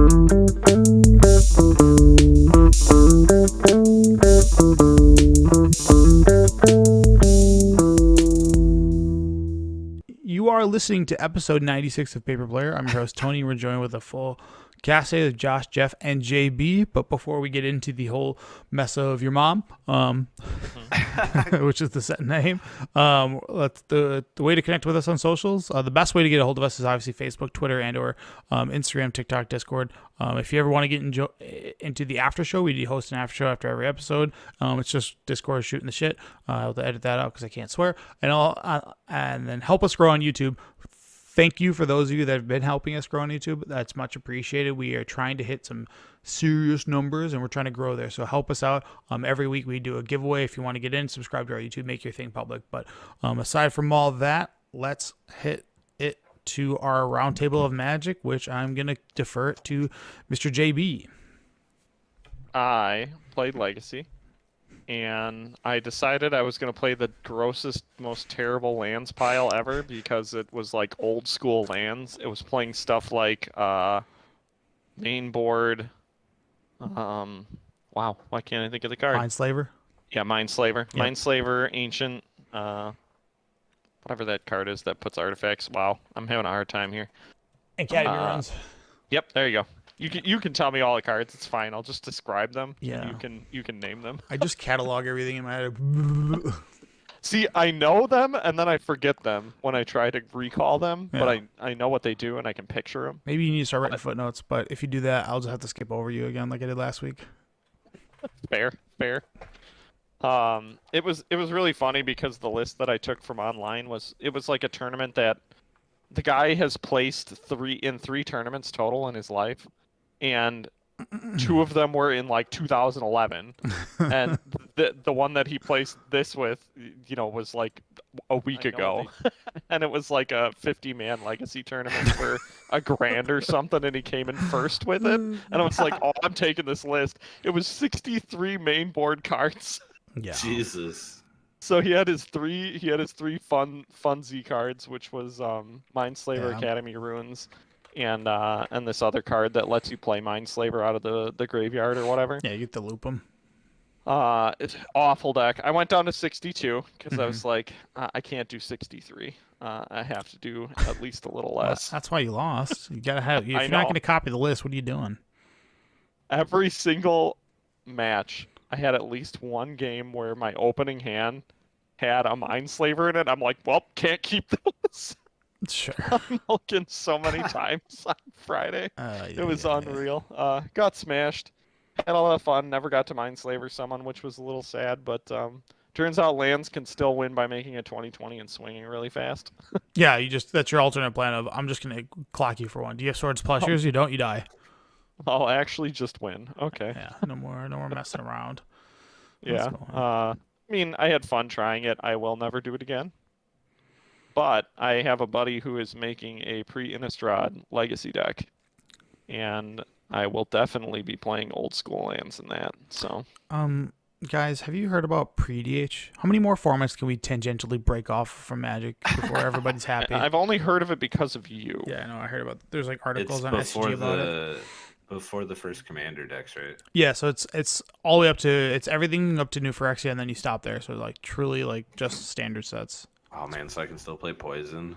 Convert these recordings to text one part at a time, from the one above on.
You are listening to episode 96 of Paper Player. I'm your host, Tony. We're joined with a full cast today with Josh, Jeff, and JB. But before we get into the whole mess of your mom, which is the set name, let's the way to connect with us on socials. The best way to get a hold of us is obviously Facebook, Twitter, and or Instagram, TikTok, Discord. If you ever want to get into the after show, we do host an after show after every episode. It's just Discord shooting the shit. I'll have to edit that out because I can't swear. And then help us grow on YouTube. Thank you for those of you that have been helping us grow on YouTube. That's much appreciated. We are trying to hit some serious numbers, and we're trying to grow there. So help us out. Every week we do a giveaway. If you want to get in, subscribe to our YouTube, make your thing public. But aside from all that, let's hit it to our roundtable of magic, which I'm going to defer it to Mr. JB. I played Legacy, and I decided I was going to play the grossest, most terrible lands pile ever because it was like old school lands. It was playing stuff like main board. Wow, why can't I think of the card? Mindslaver? Yeah, Mindslaver. Yep. Mindslaver, Ancient, whatever that card is that puts artifacts. Wow, I'm having a hard time here. Academy runs. Yep, there you go. You can tell me all the cards. It's fine. I'll just describe them. Yeah. You can name them. I just catalog everything in my head. See, I know them and then I forget them when I try to recall them. Yeah. But I know what they do and I can picture them. Maybe you need to start writing footnotes, but if you do that, I'll just have to skip over you again like I did last week. Fair. It was really funny because the list that I took from online was like a tournament that the guy has placed three tournaments total in his life. And two of them were in like 2011, and the one that he placed this with, was like a week ago, and it was like a 50-man Legacy tournament for $1,000 or something, and he came in first with it, and I was like, oh, I'm taking this list. It was 63 main board cards. Yeah. Jesus. So he had his three fun Z cards, which was Mindslaver, Academy Ruins. And this other card that lets you play Mindslaver out of the graveyard or whatever. Yeah, you get to loop them. It's awful deck. I went down to 62 because I was like, I can't do 63. I have to do at least a little less. Well, that's why you lost. You gotta have. If you're not gonna copy the list, what are you doing? Every single match, I had at least one game where my opening hand had a Mindslaver in it. I'm like, well, can't keep this. Sure. I'm looking so many times on Friday. It was unreal. Got smashed. Had a lot of fun. Never got to Mindslaver someone, which was a little sad. But turns out lands can still win by making a 20/20 and swinging really fast. Yeah, that's your alternate plan of I'm just gonna clock you for one. Do you have Swords Plowshares? You don't. You die. I'll actually just win. Okay. Yeah. No more messing around. Yeah. I mean, I had fun trying it. I will never do it again. But I have a buddy who is making a pre-Innistrad Legacy deck, and I will definitely be playing old school lands in that. So, guys, have you heard about pre-DH? How many more formats can we tangentially break off from Magic before everybody's happy? I've only heard of it because of you. Yeah, I know. I heard about. There's like articles on before SG about it. Before the first Commander decks, right? Yeah, so it's all the way up to everything up to New Phyrexian, and then you stop there. So like truly like just standard sets. Oh man, so I can still play Poison.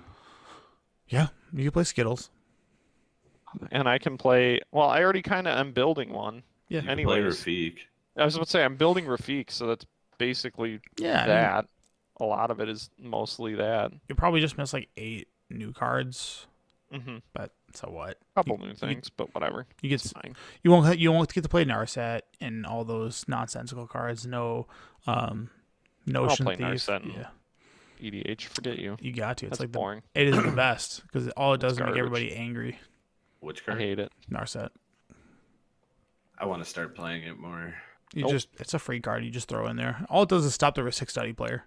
Yeah, you can play Skittles. And I can play. Well, I already kind of am building one. Yeah. You can play Rafiq. I was about to say I'm building Rafiq, so that's basically that. A lot of it is mostly that. You probably just missed like 8 new cards. Mm-hmm. But so what? Couple new things, but whatever. You get fine. You won't get to play Narset and all those nonsensical cards. No, Notion play Thief. Narset. Yeah. EDH, forget you. You got to. It's That's like boring. It is the best because all it does is make garbage. everybody angry. Which I card? hate it. Narset. I want to start playing it more. It's a free card. You just throw in there. All it does is stop the risk study player.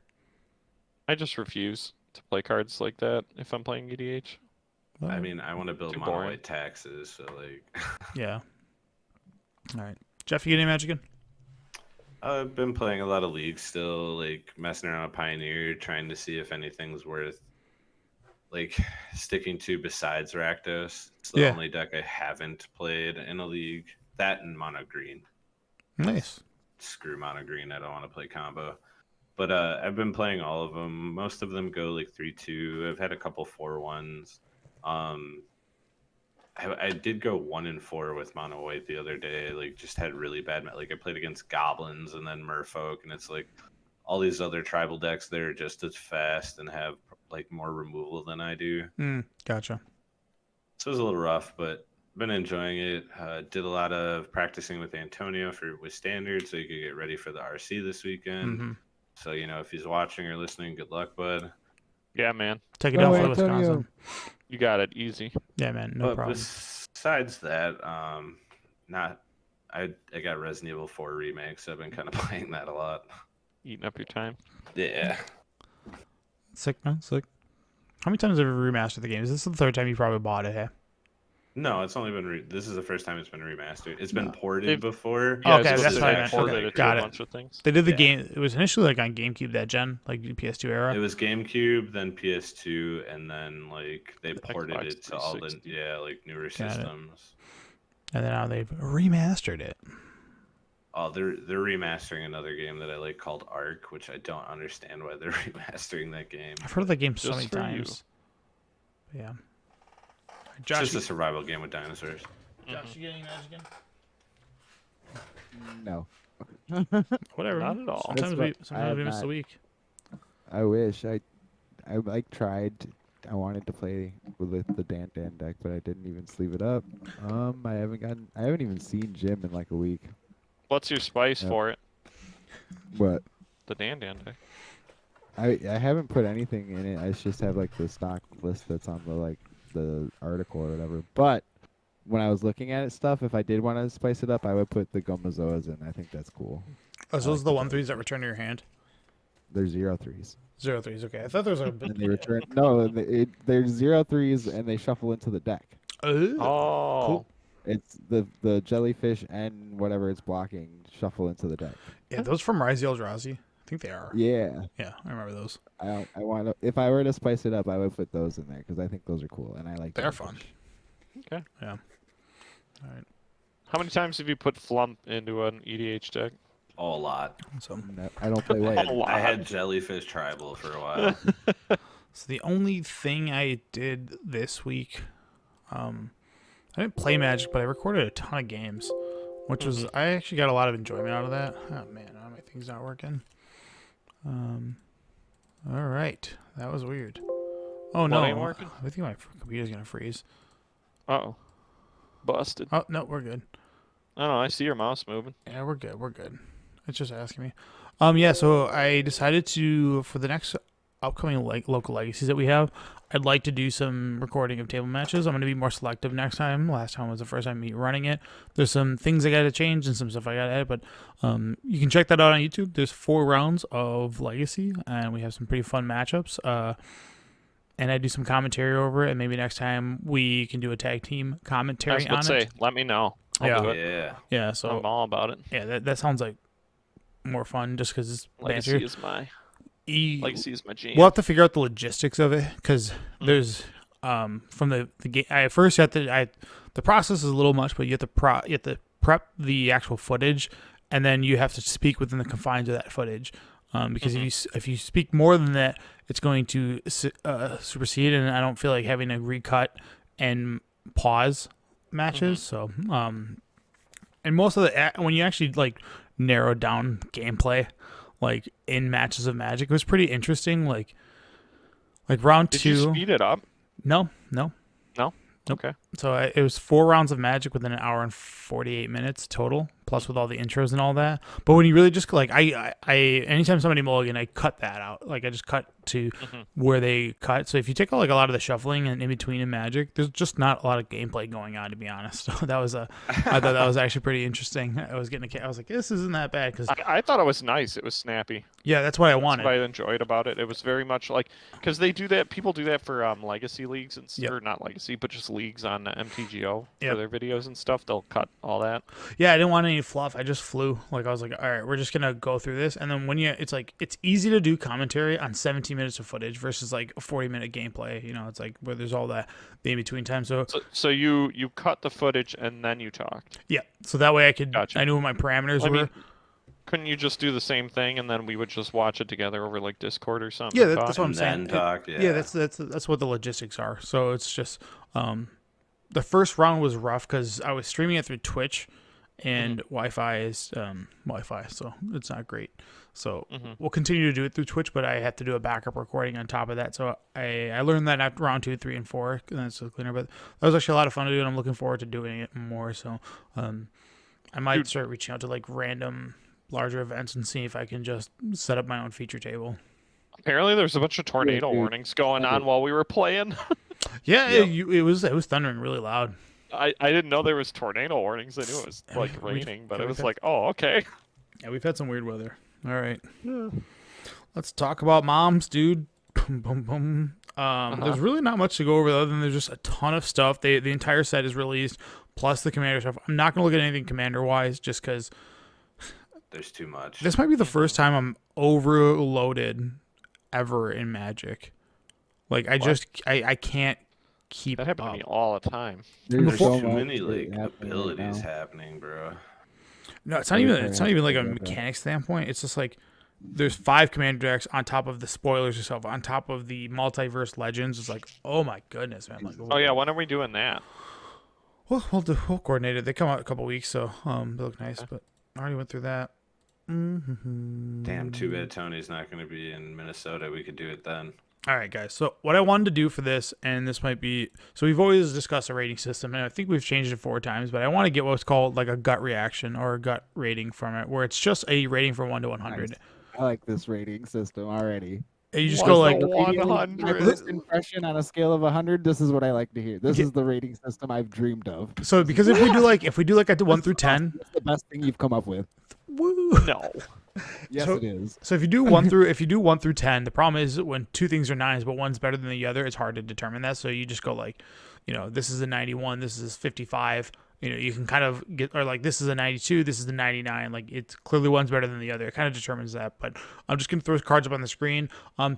I just refuse to play cards like that if I'm playing EDH. Well, I mean, I want to build mono white taxes, so like. Yeah. All right, Jeff, you get any Magic again? I've been playing a lot of League still, like messing around with Pioneer, trying to see if anything's worth like sticking to besides Rakdos. It's the Yeah. only deck I haven't played in a league. That and Mono Green. Nice. Screw Mono Green. I don't want to play combo. But I've been playing all of them. Most of them go like 3-2. I've had a couple 4-1s. I did go 1-4 with Mono White the other day. Like, just had really bad. Like, I played against Goblins and then Merfolk, and it's like all these other tribal decks that are just as fast and have like more removal than I do. Gotcha. So it was a little rough, but been enjoying it. Did a lot of practicing with Antonio with Standard, so you could get ready for the RC this weekend. Mm-hmm. So, you know, if he's watching or listening, good luck, bud. Yeah, man. Take it down for Antonio. Wisconsin. You got it. Easy. Yeah, man. No But problem. besides that, I got Resident Evil 4 remake, so I've been kind of playing that a lot. Eating up your time. Yeah. Sick, man. Sick. How many times have you remastered the game? Is this the third time you probably bought it? Hey? No, it's only been. This is the first time it's been remastered. It's been No. ported before. Yeah, okay, I was that's supposed to what I say meant. ported Okay, it to got a it. bunch of things. They did the Yeah. game. It was initially like on GameCube that gen, like the PS2 era. It was GameCube, then PS2, and then like they ported Xbox it to all the 360. like newer Got it. systems. And then now they've remastered it. Oh, they're remastering another game that I like called Ark, which I don't understand why they're remastering that game. I've heard of that game so Just many for you. times. Yeah. It's Josh, just a survival game with dinosaurs. Josh, you getting Magic again? No. Whatever. Not at all. Sometimes That's we what- I sometimes have we miss a not. week. I wish I like tried. I wanted to play with the Dan deck, but I didn't even sleeve it up. I haven't even seen Jim in like a week. What's your spice Yep. for it? But The Dan deck. I haven't put anything in it. I just have like the stock list that's on the article or whatever. But when I was looking at it stuff, if I did want to spice it up, I would put the Gomazoas in. I think that's cool. Oh, so those like are the the 1/3s that return to your hand? They're 0-3s. 0/3s, okay. I thought there was a And they return. No, they're 0-3s and they shuffle into the deck. Oh. Oh. Cool. It's the jellyfish and whatever it's blocking shuffle into the deck. Yeah, those from Rise the Eldrazi. I think they are. Yeah, Yeah, I remember those. I want to. If I were to spice it up, I would put those in there because I think those are cool and I like. They're fun. jellyfish. Okay. Yeah. All right. How many times have you put Flump into an EDH deck? Oh, a lot. So, No, I don't play I white. had, I had Jellyfish Tribal for a while. so the only thing I did this week, I didn't play Magic, but I recorded a ton of games, which was I actually got a lot of enjoyment out of that. Oh man, now my thing's not working. All right, that was weird. Oh no, ain't working? I think my computer's gonna freeze. Uh-oh. Busted. Oh no, we're good. I don't know. I see your mouse moving. Yeah, we're good. We're good. It's just asking me. Yeah. So I decided to for the next upcoming local legacies that we have, I'd like to do some recording of table matches. I'm going to be more selective next time. Last time was the first time me running it. There's some things I got to change and some stuff I got to add, but you can check that out on YouTube. There's 4 rounds of legacy, and we have some pretty fun matchups. And I do some commentary over it, and maybe next time we can do a tag team I commentary was about on to say, it. let me know. I'll do it. Yeah. Yeah. So I'm all about it. yeah, that sounds like more fun just because it's Legacy banter. is my Legacy is my jam. We'll have to figure out the logistics of it because there's from the game. I first have to. The process is a little much, but you have to prep the actual footage, and then you have to speak within the confines of that footage. Because if you speak more than that, it's going to supersede, and I don't feel like having to recut and pause matches. So and most of the when you actually like narrow down gameplay, like in matches of Magic, it was pretty interesting. Like round Did 2. you speed it up? No. Nope. Okay. So it was 4 rounds of Magic within an hour and 48 minutes total, plus with all the intros and all that. But when you really just like, I anytime somebody mulligan, I cut that out. Like I just cut to where they cut. So if you take like a lot of the shuffling and in between in Magic, there's just not a lot of gameplay going on, to be honest. So that was I thought that was actually pretty interesting. I was like, this isn't that bad because I thought it was nice. It was snappy. yeah, that's what I That's wanted. what I enjoyed about it. It was very much like because they do that. People do that for legacy leagues and Yep. or not legacy, but just leagues on MTGO Yep. for their videos and stuff. They'll cut all that. Yeah, I didn't want any fluff. I just flew. Like I was like, all right, we're just gonna go through this, and then when it's easy to do commentary on 17 minutes of footage versus like a 40-minute gameplay. You know, it's like where there's all that the in between time. So you cut the footage and then you talked. Yeah, so that way Gotcha. I knew what my parameters were. mean, couldn't you just do the same thing and then we would just watch it together over like Discord or something? Yeah, that's what I'm And saying. then talk, Yeah, that's what the logistics are. So it's just the first round was rough because I was streaming it through Twitch, and Wi-Fi is Wi-Fi, so it's not great. So we'll continue to do it through Twitch, but I have to do a backup recording on top of that. So I learned that after round 2, 3, and 4, and that's cleaner. But that was actually a lot of fun to do, and I'm looking forward to doing it more. So I might start reaching out to like random larger events and see if I can just set up my own feature table. Apparently there's a bunch of tornado warnings going on while we were playing. Yeah, it was thundering really loud. I didn't know there was tornado warnings. I knew it was like raining, but it was like, oh, okay. Yeah, we've had some weird weather. All right. Let's talk about moms, dude. Boom, boom, boom. There's really not much to go over other than there's just a ton of stuff. The entire set is released, plus the commander stuff. I'm not going to look at anything commander-wise just because There's too much. this might be the first time I'm overloaded ever in Magic. Like, I can't keep That happened up. to me all the time. There's so too much many like happening right abilities now. happening, bro. No, it's not even like a Okay. mechanic standpoint. It's just like there's 5 commander decks on top of the spoilers yourself, on top of the multiverse legends. It's like, oh my goodness, man. Like, Oh yeah, when are we doing that? we'll coordinate it. They come out in a couple weeks, so they look nice. But I already went through that. Damn, too bad Tony's not going to be in Minnesota. We could do it then. All right, guys. So what I wanted to do for this, and this might be, so we've always discussed a rating system, and I think we've changed it 4 times, but I want to get what's called like a gut reaction or a gut rating from it, where it's just a rating from 1 to 100. Nice. I like this rating system already. And you just go like, the My 100. first impression on a scale of 100. This is what I like to hear. This is the rating system I've dreamed of. so because if we do like a 1 through 10, That's the best thing you've come up with. woo. No. Yes, So- it is. So if you do 1 through 10, the problem is when 2 things are 9s, but one's better than the other, it's hard to determine that. So you just go like, this is a 91, this is 55. You can kind of get, or like this is a 92, this is a 99. Like it's clearly one's better than the other. It kind of determines that. But I'm just gonna throw cards up on the screen.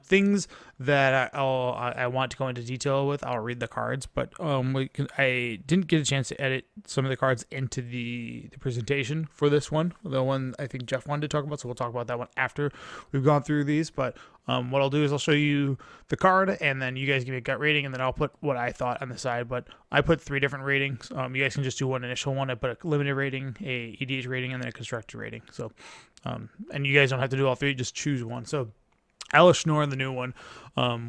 Things that I want to go into detail with. I'll read the cards, but I didn't get a chance to edit some of the cards into the presentation for this one. The one I think Jeff wanted to talk about, so we'll talk about that one after we've gone through these. But what I'll do is I'll show you the card, and then you guys give me a gut rating, and then I'll put what I thought on the side. But I put 3 different ratings. You guys can just do one initial one. I put a limited rating, a EDH rating, and then a constructed rating. So, and you guys don't have to do all 3. Just choose one. So, Alice Schnorr, the new one,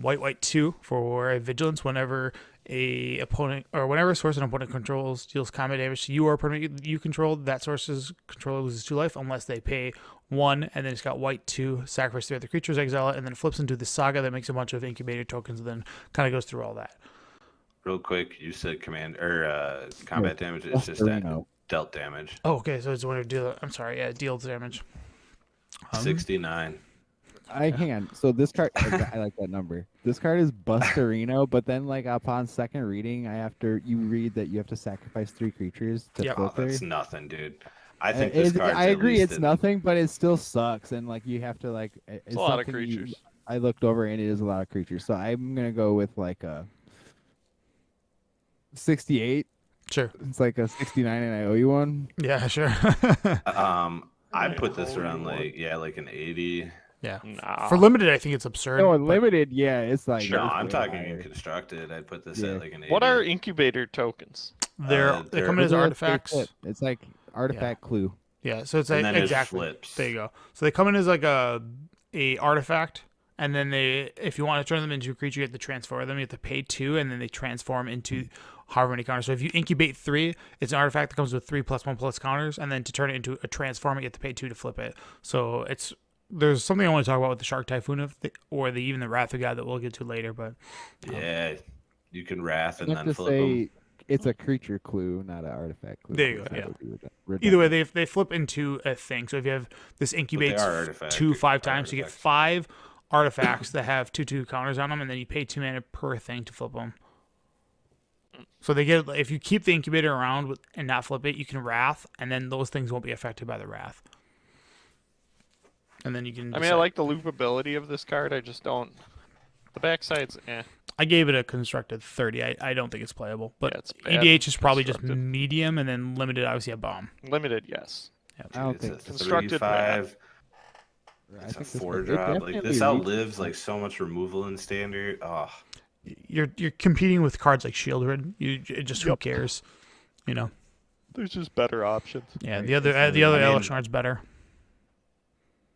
white 2 for a vigilance. Whenever a opponent or whenever a source an opponent controls deals combat damage to you or opponent you control, that source's controller loses 2 life unless they pay 1. And then it's got white 2, sacrifice 3 other creatures, exile it, and then it flips into the saga that makes a bunch of incubator tokens, and then kind of goes through all that. Real quick, you said combat damage. It's just Reno. dealt damage. Oh, okay. So it's when it deals damage. 69. Hang on. So this card, I like that number. This card is Bustarino, but then like upon second reading, you read that you have to sacrifice 3 creatures to Yep. Oh, filter. that's nothing, dude. I think this card's I at agree, least it's at- nothing, but it still sucks, and like you have to like. It's a lot of something creatures. I looked over, and it is a lot of creatures. So I'm gonna go with like a 68. Sure. It's like a 69, and I owe you one. Yeah, sure. I put this around like an 80. Yeah. Nah. For limited, I think it's absurd. No, but- unlimited, yeah, it's like. No, it's I'm way talking higher. in constructed. I'd put this Yeah. at like an 80. What are incubator tokens? they they're- come in as Those are artifacts. It's like artifact clue. Yeah, so it's And like then it exactly. flips. There you go. So they come in as like a artifact, and then if you want to turn them into a creature, you have to transfer them. You have to pay 2, and then they transform into however many counters. So if you incubate 3, it's an artifact that comes with 3+1+ counters, and then to turn it into a transformer, you have to pay 2 to flip it. So there's something I want to talk about with the Shark Typhoon or even the Wrath of God that we'll get to later. But Yeah, you can wrath and I have then to flip them. say, it's a creature clue, not an artifact clue. There you go, because that yeah. would be either way, redundant. they flip into a thing. So if you have this incubates are artifacts. 2 5 times, you get Artifacts. 5 artifacts that have 2/2 counters on them, and then you pay 2 mana per thing to flip them. So they get if you keep the incubator around and not flip it, you can wrath, and then those things won't be affected by the wrath. And then you can. I mean, I like the loopability of this card. I just don't. The backside's eh. I gave it a constructed 30. I don't think it's playable, but Yeah, it's bad EDH is probably just constructed. medium, and then limited obviously a bomb. Limited, yes. I don't It's a think Constructed 3/5. I It's a think this 4-drop. Like definitely this outlives reaches- like so much removal in standard. Oh, You're competing with cards like Shieldred. Who cares, you know? There's just better options. Yeah, Right, the other it's the other I mean- Elishard's better.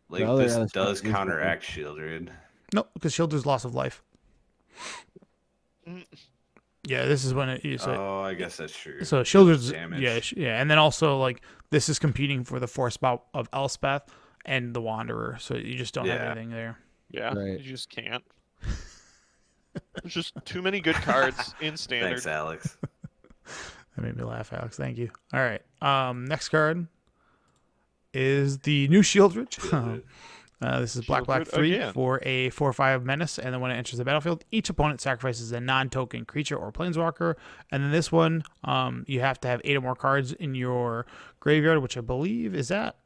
like other this Alice does is better. counteract Shieldred. No, because Shieldred's loss of life. Mm. Yeah, this is when it. Oh, I guess that's true. So Shieldred's damage. yeah, and then also like this is competing for the force spot of Elspeth and the Wanderer, so you just don't have Yeah. anything there. Yeah, Right. you just can't. There's just too many good cards in standard. Thanks, Alex. That made me laugh, Alex. Thank you. All right. Next card is the new Shieldred. Shieldred. This is black Shieldred 3 again. for a 4/5 menace, and then when it enters the battlefield, each opponent sacrifices a non-token creature or planeswalker. And then this one, you have to have 8 or more cards in your graveyard, which I believe is that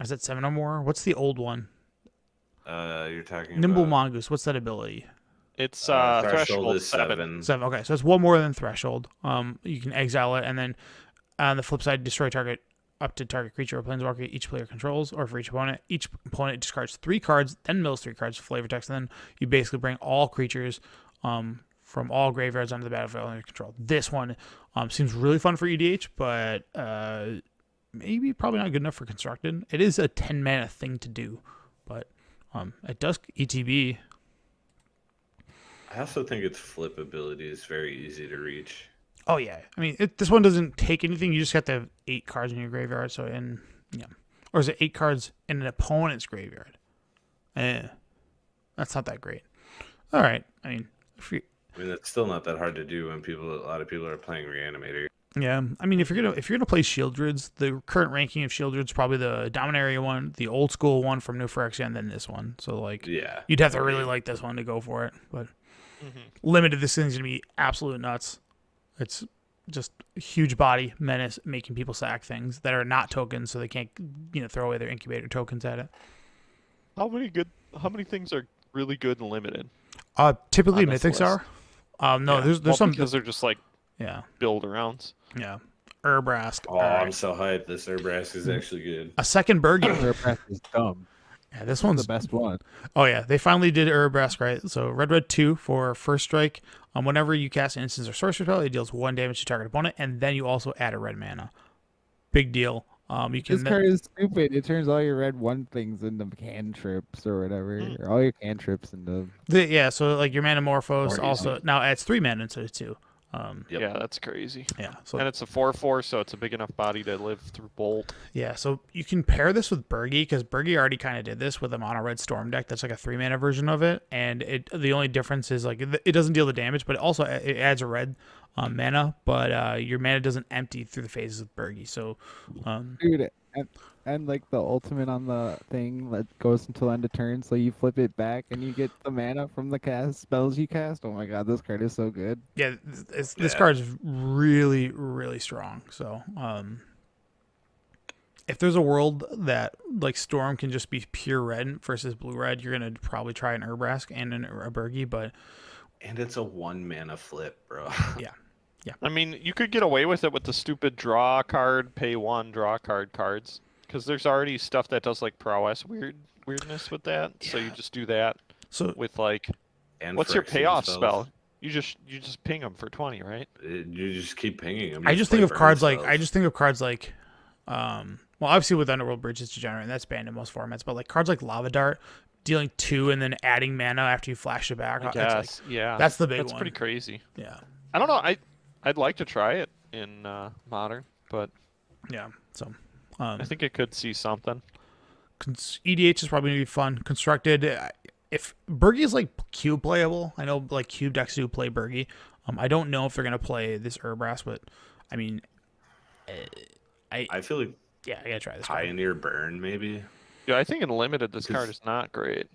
7 or more. What's the old one? You're talking Nimble about Mongoose. What's that ability? It's threshold is 7. 7. 7. Okay, so it's one more than Threshold. You can exile it, and then on the flip side, destroy target up to target creature or planeswalker each player controls, or for each opponent. Each opponent discards 3 cards, then mills 3 cards for flavor text, and then you basically bring all creatures from all graveyards onto the battlefield under your control. This one seems really fun for EDH, but maybe probably not good enough for constructed. It is a 10 mana thing to do, but it does ETB. I also think its flip ability is very easy to reach. Oh yeah, I mean this one doesn't take anything. You just have to have 8 cards in your graveyard. So or is it 8 cards in an opponent's graveyard? That's not that great. All right, I mean, I mean, that's still not that hard to do when a lot of people are playing Reanimator. yeah, I mean if you're gonna play Shieldreds, the current ranking of Shieldreds probably the Dominaria one, the old school one from New Phyrexian, and then this one. So like, Yeah. you'd have to really like this one to go for it. But limited, this thing's gonna be absolute nuts. It's just a huge body menace, making people sack things that are not tokens, so they can't throw away their incubator tokens at it. How many things are really good and limited? Typically On this mythics list. are. No, Yeah. there's Well, some. because they're just like Yeah, build arounds. yeah. Urbrask. Oh, all right. I'm so hyped. This Urbrask is actually good. A second Bergie. Urbrask is dumb. Yeah, this One's one's the best one. Oh yeah, they finally did Urbrask right. So red 2 for first strike. Whenever you cast an instance or sorcery spell, it deals 1 damage to target opponent, and then you also add a red mana. Big deal. You can This card is stupid. It turns all your red 1 things into cantrips or whatever. Or all your cantrips into. so like your Manamorphose More also easy. now adds 3 mana instead of 2. Yep. Yeah, that's crazy. Yeah, so And it's a 4/4, so it's a big enough body to live through Bolt. yeah, so you can pair this with Bergie because Bergie already kind of did this with a mono red storm deck. That's like a 3 mana version of it, and the only difference is like it doesn't deal the damage, but it adds a red mana, but your mana doesn't empty through the phases of Bergie. So Dude, and like the ultimate on the thing that goes until end of turn, so you flip it back and you get the mana from the cast spells you cast. Oh my god, this card is so good. yeah, this Yeah. card is really really strong. So if there's a world that like Storm can just be pure red versus blue red, you're gonna probably try an Urbrask and a Bergie, but And it's a 1 mana flip, bro. I mean, you could get away with it with the stupid draw card, pay 1, draw card cards. Because there's already stuff that does like prowess weirdness with that. So you just do that so with like, And what's your Phyrexian payoff spells. spell? You just ping them for 20, right? You just keep pinging them. I just think of cards like well obviously with Underworld Bridge it's degenerate and that's banned in most formats, but like cards like Lava Dart dealing 2 and then adding mana after you flash it back. I It's guess. Yeah. that's the big That's one. pretty crazy. Yeah. I don't know. I'd like to try it in Modern, but Yeah. So I think it could see something. EDH is probably gonna be fun. Constructed, if Bergie is like cube playable, I know like cube decks do play Bergie. I don't know if they're gonna play this Urbrask, but I mean, I feel like yeah, I gotta try this. Card. Pioneer Burn, maybe. Yeah, I think in limited this Because- card is not great.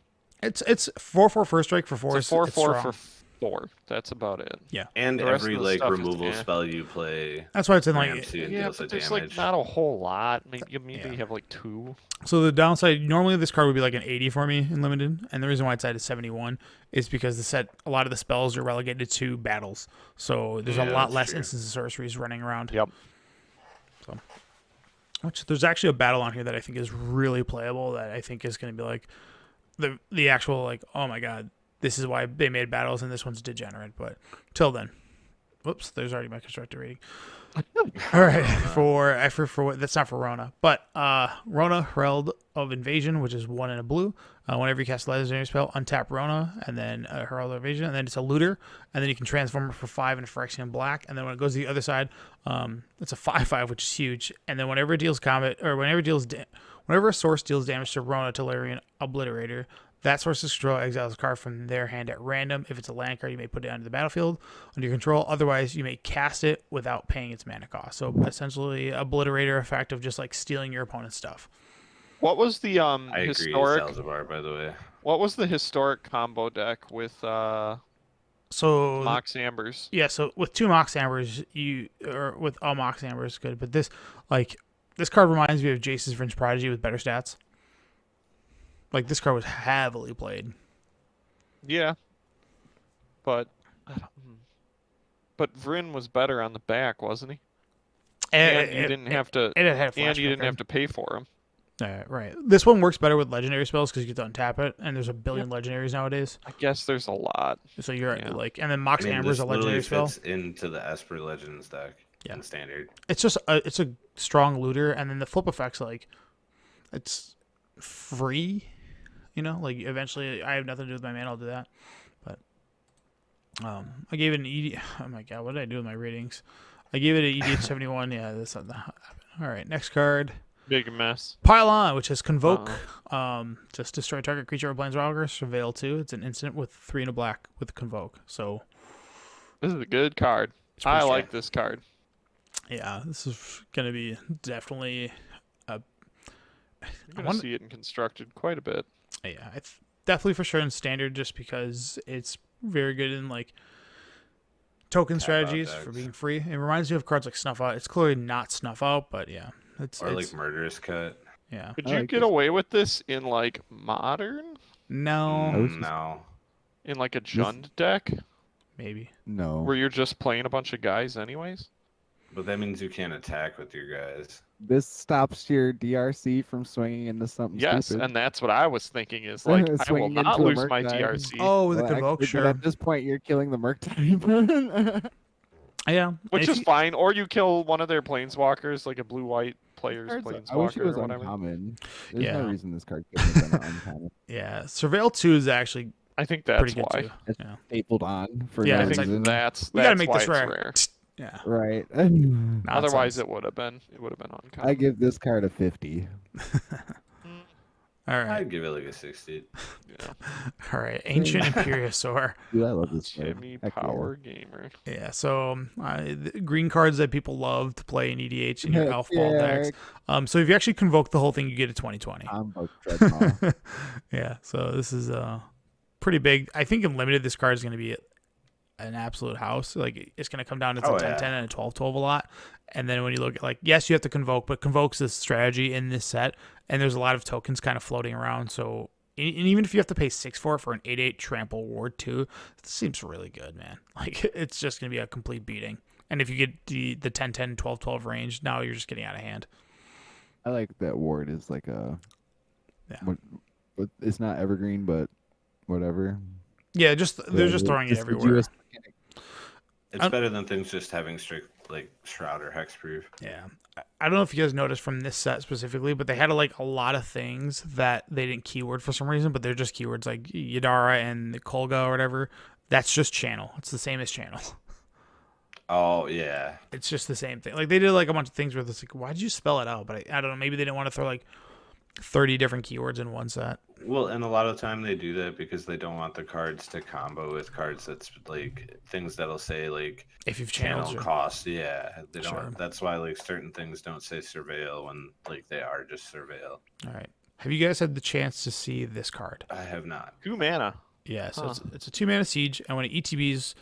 It's 4/4 first strike for 4. It's a 4/4 for 4. That's about it. And The rest every of the like stuff is removal eh. spell you play That's why it's in like. ramps you and Yeah, deals but a there's damage. like not a whole lot. Maybe you Yeah. have like 2. So the downside, normally this card would be like an 80 for me in limited, and the reason why it's at a 71 is because a lot of the spells are relegated to battles. So there's a Yeah, lot that's less true. instances of sorceries running around. Yep. So, which there's actually a battle on here that I think is really playable. That I think is going to be like the actual like, oh my god, this is why they made battles, and this one's degenerate. But till then, whoops, there's already my constructor rating. All right, for what that's not for Rona, but Rona Herald of Invasion, which is 1 and a blue. Whenever you cast a legendary spell, untap Rona, and then Herald of Invasion, and then it's a looter, and then you can transform it for 5 into Phyrexian black, and then when it goes to the other side, it's a 5/5, which is huge. And then whenever a source deals damage to Rona Tellurian Obliterator, that source's control exiles a card from their hand at random. If it's a land card, you may put it onto the battlefield under your control. Otherwise, you may cast it without paying its mana cost. So essentially, obliterator effect of just like stealing your opponent's stuff. What was the I agree, historic? Salzabar, by the way. What was the historic combo deck with So Mox Ambers? yeah, so with 2 Mox Ambers, with all Mox Ambers, good. But this card reminds me of Jace's Fringe Prodigy with better stats. Like this card was heavily played. Yeah, but Vryn was better on the back, wasn't he? And you didn't have to. And you didn't have to pay for him. Right. This one works better with legendary spells because you get to untap it, and there's a billion legendaries nowadays. I guess there's a lot. So you're and then Mox Amber is a this legendary literally spell. fits into the Esper Legends deck in standard. It's just it's a strong looter, and then the flip effect's like it's free. You know, like eventually I have nothing to do with my mana, I'll do that. But I gave it an ED. Oh my god, what did I do with my ratings? I gave it an ED of 71. Yeah, this not happened. All right, next card. Big mess. Pylon, which is Convoke. Just destroy target creature or planeswalker. Surveil 2. It's an instant with 3 and a black with Convoke. So this is a good card. I like this card. Yeah, this is gonna be definitely. You're gonna see it in constructed quite a bit. Yeah, it's definitely for sure in standard, just because it's very good in like token strategies for being free. It reminds me of cards like Snuff Out. It's clearly not Snuff Out, but yeah, it's like Murderous Cut. Yeah. Could you get away with this in like modern? No. No. In like a Jund deck? Maybe. No. Where you're just playing a bunch of guys anyways? But that means you can't attack with your guys. This stops your DRC from swinging into something stupid. And that's what I was thinking is like, I will not lose my DRC. Oh, with the Convoke, actually, sure. But at this point, you're killing the Merc type. Yeah. Which is fine. Or you kill one of their planeswalkers, like a blue-white player's planeswalker I wish it was or whatever. uncommon. There's no reason this card couldn't have been uncommon. Yeah. Surveil 2 is actually I think that's pretty good why. too. It's stapled on for Yeah, no I think reason. that's we gotta make why this it's rare. Yeah. Right. Otherwise, it would have been uncommon. I give this card a 50. All right. I'd give it like a 60. Yeah. All right. Ancient Imperiosaur. Dude, I love this card. Jimmy Heck yeah. Power Gamer. Yeah. So the green cards that people love to play in EDH in your elf ball decks. So if you actually convoke the whole thing, you get a 20/20. Yeah. So this is pretty big. I think in limited, this card is going to be an absolute house. Like it's going to come down to 10/10 and a 12/12 a lot. And then when you look at like, yes, you have to convoke, but convoke's this strategy in this set, and there's a lot of tokens kind of floating around. So and even if you have to pay 6 for an 8/8 trample ward too, this seems really good, man. Like it's just going to be a complete beating. And if you get the 10/10, 12/12 range, now you're just getting out of hand. I like that ward is like a. It's not evergreen, but whatever. Yeah, they're just throwing it everywhere. It's better than things just having strict like Shroud or Hexproof. Yeah. I don't know if you guys noticed from this set specifically, but they had like a lot of things that they didn't keyword for some reason, but they're just keywords like Yadara and the Kolga or whatever. That's just channel. It's the same as channel. Oh, yeah. It's just the same thing. Like they did like a bunch of things where it's like, why did you spell it out? But I don't know. Maybe they didn't want to throw like 30 different keywords in one set. Well, and a lot of the time they do that because they don't want the cards to combo with cards that's like things that'll say like if you've channel channeled cost. Yeah, they don't. Sure. That's why like certain things don't say surveil when like they are just surveil. All right. Have you guys had the chance to see this card? I have not. 2 mana. Yeah, so Huh. it's a 2-mana siege, and when it ETBs,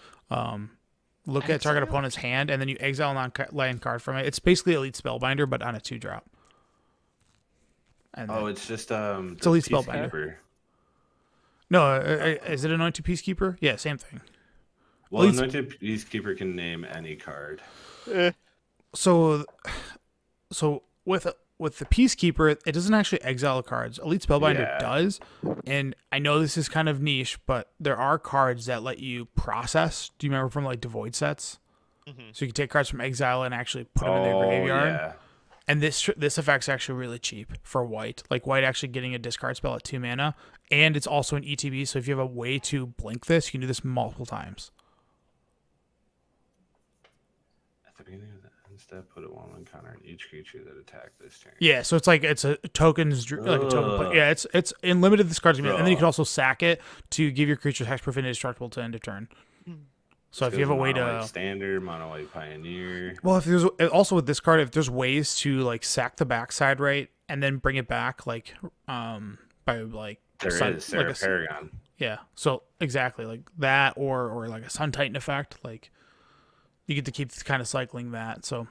look at target Exile? opponent's hand, and then you exile a non-land card from it. It's basically Elite Spellbinder, but on a 2-drop. And Oh, then, it's just it's Elite Spellbinder. Peacekeeper. No, is it Anointed Peacekeeper? Yeah, same thing. Well, Elite Anointed Peacekeeper can name any card. So with the Peacekeeper, it doesn't actually exile cards. Elite Spellbinder Yeah. does, and I know this is kind of niche, but there are cards that let you process. Do you remember from like Devoid sets? Mhm. So you can take cards from exile and actually put them in their graveyard. Yeah. And this effect's actually really cheap for white. Like white actually getting a discard spell at 2 mana, and it's also an ETB. So if you have a way to blink this, you can do this multiple times. At the beginning of the end step, put a 1/1 counter on each creature that attacked this turn. Yeah, so it's like it's a tokens, like a token. Ugh. Yeah, it's unlimited. This card's gonna be, and then you Ugh. can also sack it to give your creatures hexproof and indestructible to end of turn. So if you have a way Mono-white to, standard, mono-white pioneer. well, if there's also with this card, if there's ways to like sack the backside right and then bring it back, like by like There sun- is Sarah like a- Paragon. yeah, so exactly like that, or like a Sun Titan effect, like you get to keep kind of cycling that. So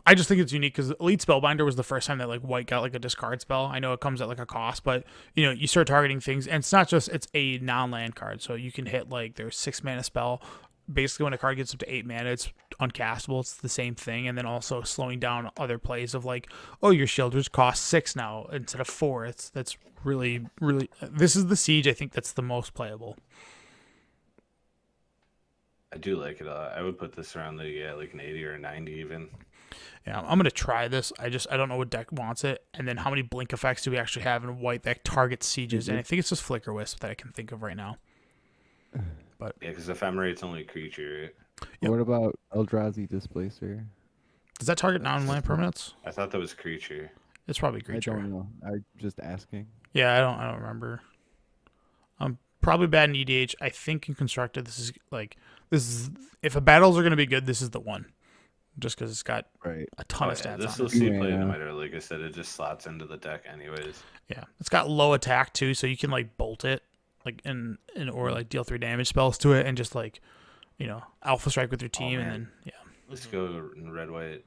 I just think it's unique because Elite Spellbinder was the first time that like white got like a discard spell. I know it comes at like a cost, but you know, you start targeting things, and it's not just, it's a non-land card, so you can hit like their 6-mana spell. Basically, when a card gets up to 8 mana, it's uncastable. It's the same thing, and then also slowing down other plays of like, oh, your shielders cost 6 now instead of 4. That's really, really. This is the siege. I think that's the most playable. I do like it a lot. I would put this around the like an 80 or a 90 even. Yeah, I'm gonna try this. I don't know what deck wants it, and then how many blink effects do we actually have in white that target sieges? And I think it's just Flicker Wisp that I can think of right now. But Yeah, because Ephemerate's only a creature. Yep. What about Eldrazi Displacer? does that target non-land permanents? I thought that was creature. It's probably I creature. don't know. I'm just asking. Yeah, I don't remember. I'm probably bad in EDH. I think in constructed, this is if battles are gonna be good, this is the one. Just because it's got Right. a ton of Oh, yeah, stats this on will it. see play Yeah. no matter. Like I said, it just slots into the deck anyways. Yeah, it's got low attack too, so you can like bolt it, like in or like deal 3 damage spells to it, and just like, you know, alpha strike with your team, and man. then yeah. Let's go in red white.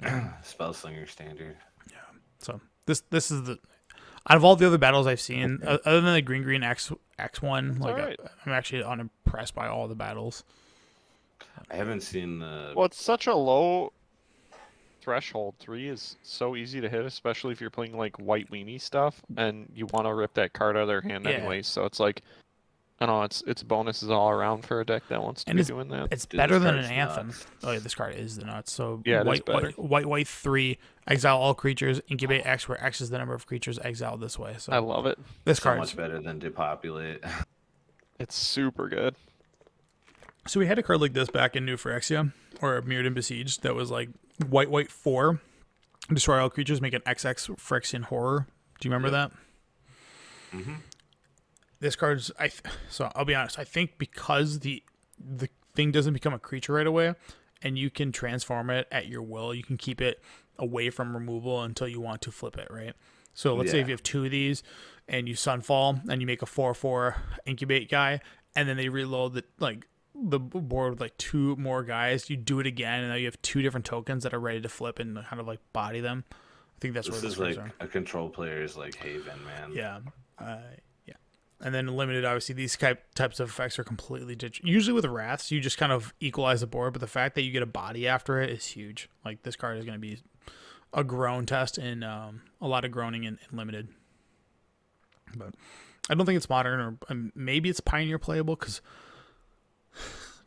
Spellslinger standard. So this is the out of all the other battles I've seen, other than the green X1, like alright. I'm actually unimpressed by all the battles. I haven't seen the. Well, it's such a low threshold. 3 is so easy to hit, especially if you're playing like white weenie stuff and you want to rip that card out of their hand Yeah. anyway. So it's like, I don't know, it's bonuses all around for a deck that wants to And be doing that. It's Dude, better this than an card's anthem. nuts. Oh yeah, this card is the nuts. So Yeah, it is white, better. white 3, exile all creatures, incubate X, where X is the number of creatures exiled this way. So I love it. this So card much better than depopulate. It's super good. So we had a card like this back in New Phyrexia, or Mirrored and Besieged, that was like white 4, destroy all creatures, make an XX Phyrexian horror. Do you remember that? Mm-hmm. This card's so I'll be honest. I think because the thing doesn't become a creature right away, and you can transform it at your will. You can keep it away from removal until you want to flip it, right? So let's say Yeah. if you have 2 of these, and you Sunfall, and you make a 4/4 incubate guy, and then they reload the board with like 2 more guys. You do it again, and now you have 2 different tokens that are ready to flip and kind of like body them. I think that's This where is those like cards are. a control player's like haven, man. Yeah. Yeah. And then limited, obviously, these types of effects are completely usually with Wraths, you just kind of equalize the board, but the fact that you get a body after it is huge. Like, this card is going to be a groan test and a lot of groaning in limited. But I don't think it's modern, or maybe it's Pioneer playable, because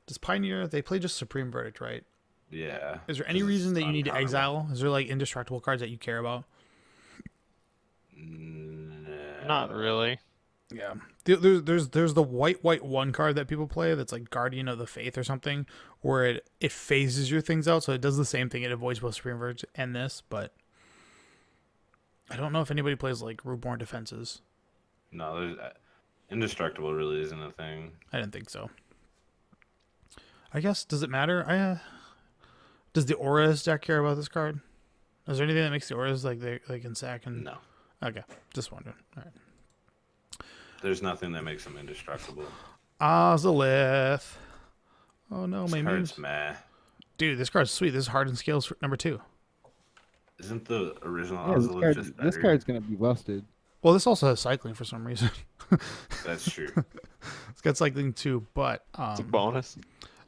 does Pioneer, they play just Supreme Verdict, right? Yeah. Is there any 'Cause reason it's that you need to uncommon. exile? Is there like indestructible cards that you care about? No. Not really. Yeah, there's the white 1 card that people play that's like Guardian of the Faith or something, where it phases your things out, so it does the same thing. It avoids both Supreme Verge and this, but I don't know if anybody plays like Reborn Defenses. No, there's indestructible really isn't a thing. I didn't think so. I guess, does it matter? Does the Auras deck care about this card? Is there anything that makes the Auras like they can sack and No. Okay, just wondering. All right. There's nothing that makes them indestructible. Ozolith. Oh no, This my card's memes. meh. Dude, this card's sweet. This is Hardened Scales for number 2. Isn't the original Yeah, Ozolith just better? this card's gonna be busted. Well, this also has cycling for some reason. That's true. It's got cycling too, but It's a bonus.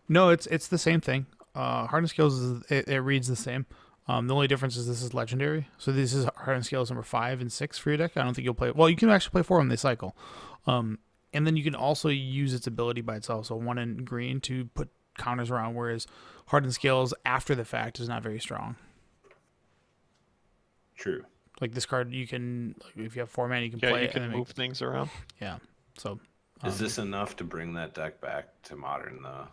no, it's the same thing. Hardened Scales it reads the same. The only difference is this is legendary. So this is Hardened Scales number 5 and 6 for your deck. I don't think you'll play. Well, you can actually play 4 when they cycle. And then you can also use its ability by itself. So 1 in green to put counters around, whereas Hardened Scales after the fact is not very strong. True. Like this card, you can if you have 4 mana, you can Yeah, play you it can and move things around. yeah. So Is this enough to bring that deck back to modern, though?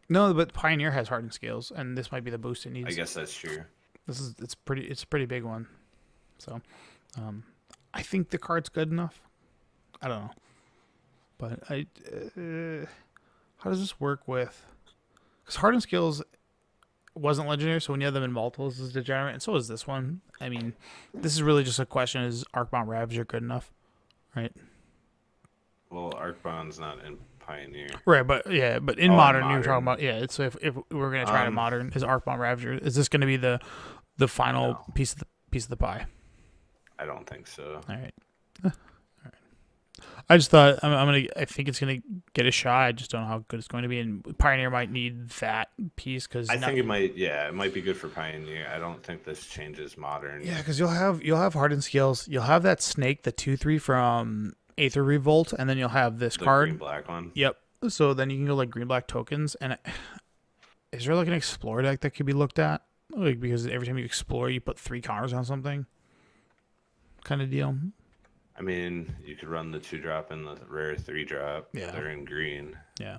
no, but Pioneer has Hardened Scales, and this might be the boost it needs. I guess that's true. It's a pretty big one. So, I think the card's good enough. I don't know, but how does this work with? Because Hardened Scales wasn't legendary, so when you have them in multiples, is degenerate, and so is this one. I mean, this is really just a question: is Arcbound Ravager good enough? Right. Well, Arcbound's not in Pioneer. Right, but yeah, but in Oh, modern, you were modern. talking about if we're gonna try to modern, is Arcbound Ravager? Is this gonna be the final No. piece of the pie? I don't think so. All right. All right. I just thought I think it's gonna get a shot. I just don't know how good it's going to be, and Pioneer might need that piece because I think it might. Yeah, it might be good for Pioneer. I don't think this changes modern. yeah, because you'll have Hardened Scales, you'll have that snake, the 2/3 from Aether Revolt, and then you'll have this The card. green black one. Yep. So then you can go like green black tokens, and is there like an explore deck that could be looked at? Like because every time you explore, you put 3 counters on something, kind of deal. I mean, you could run the 2-drop and the rare 3-drop. Yeah. They're in green. Yeah.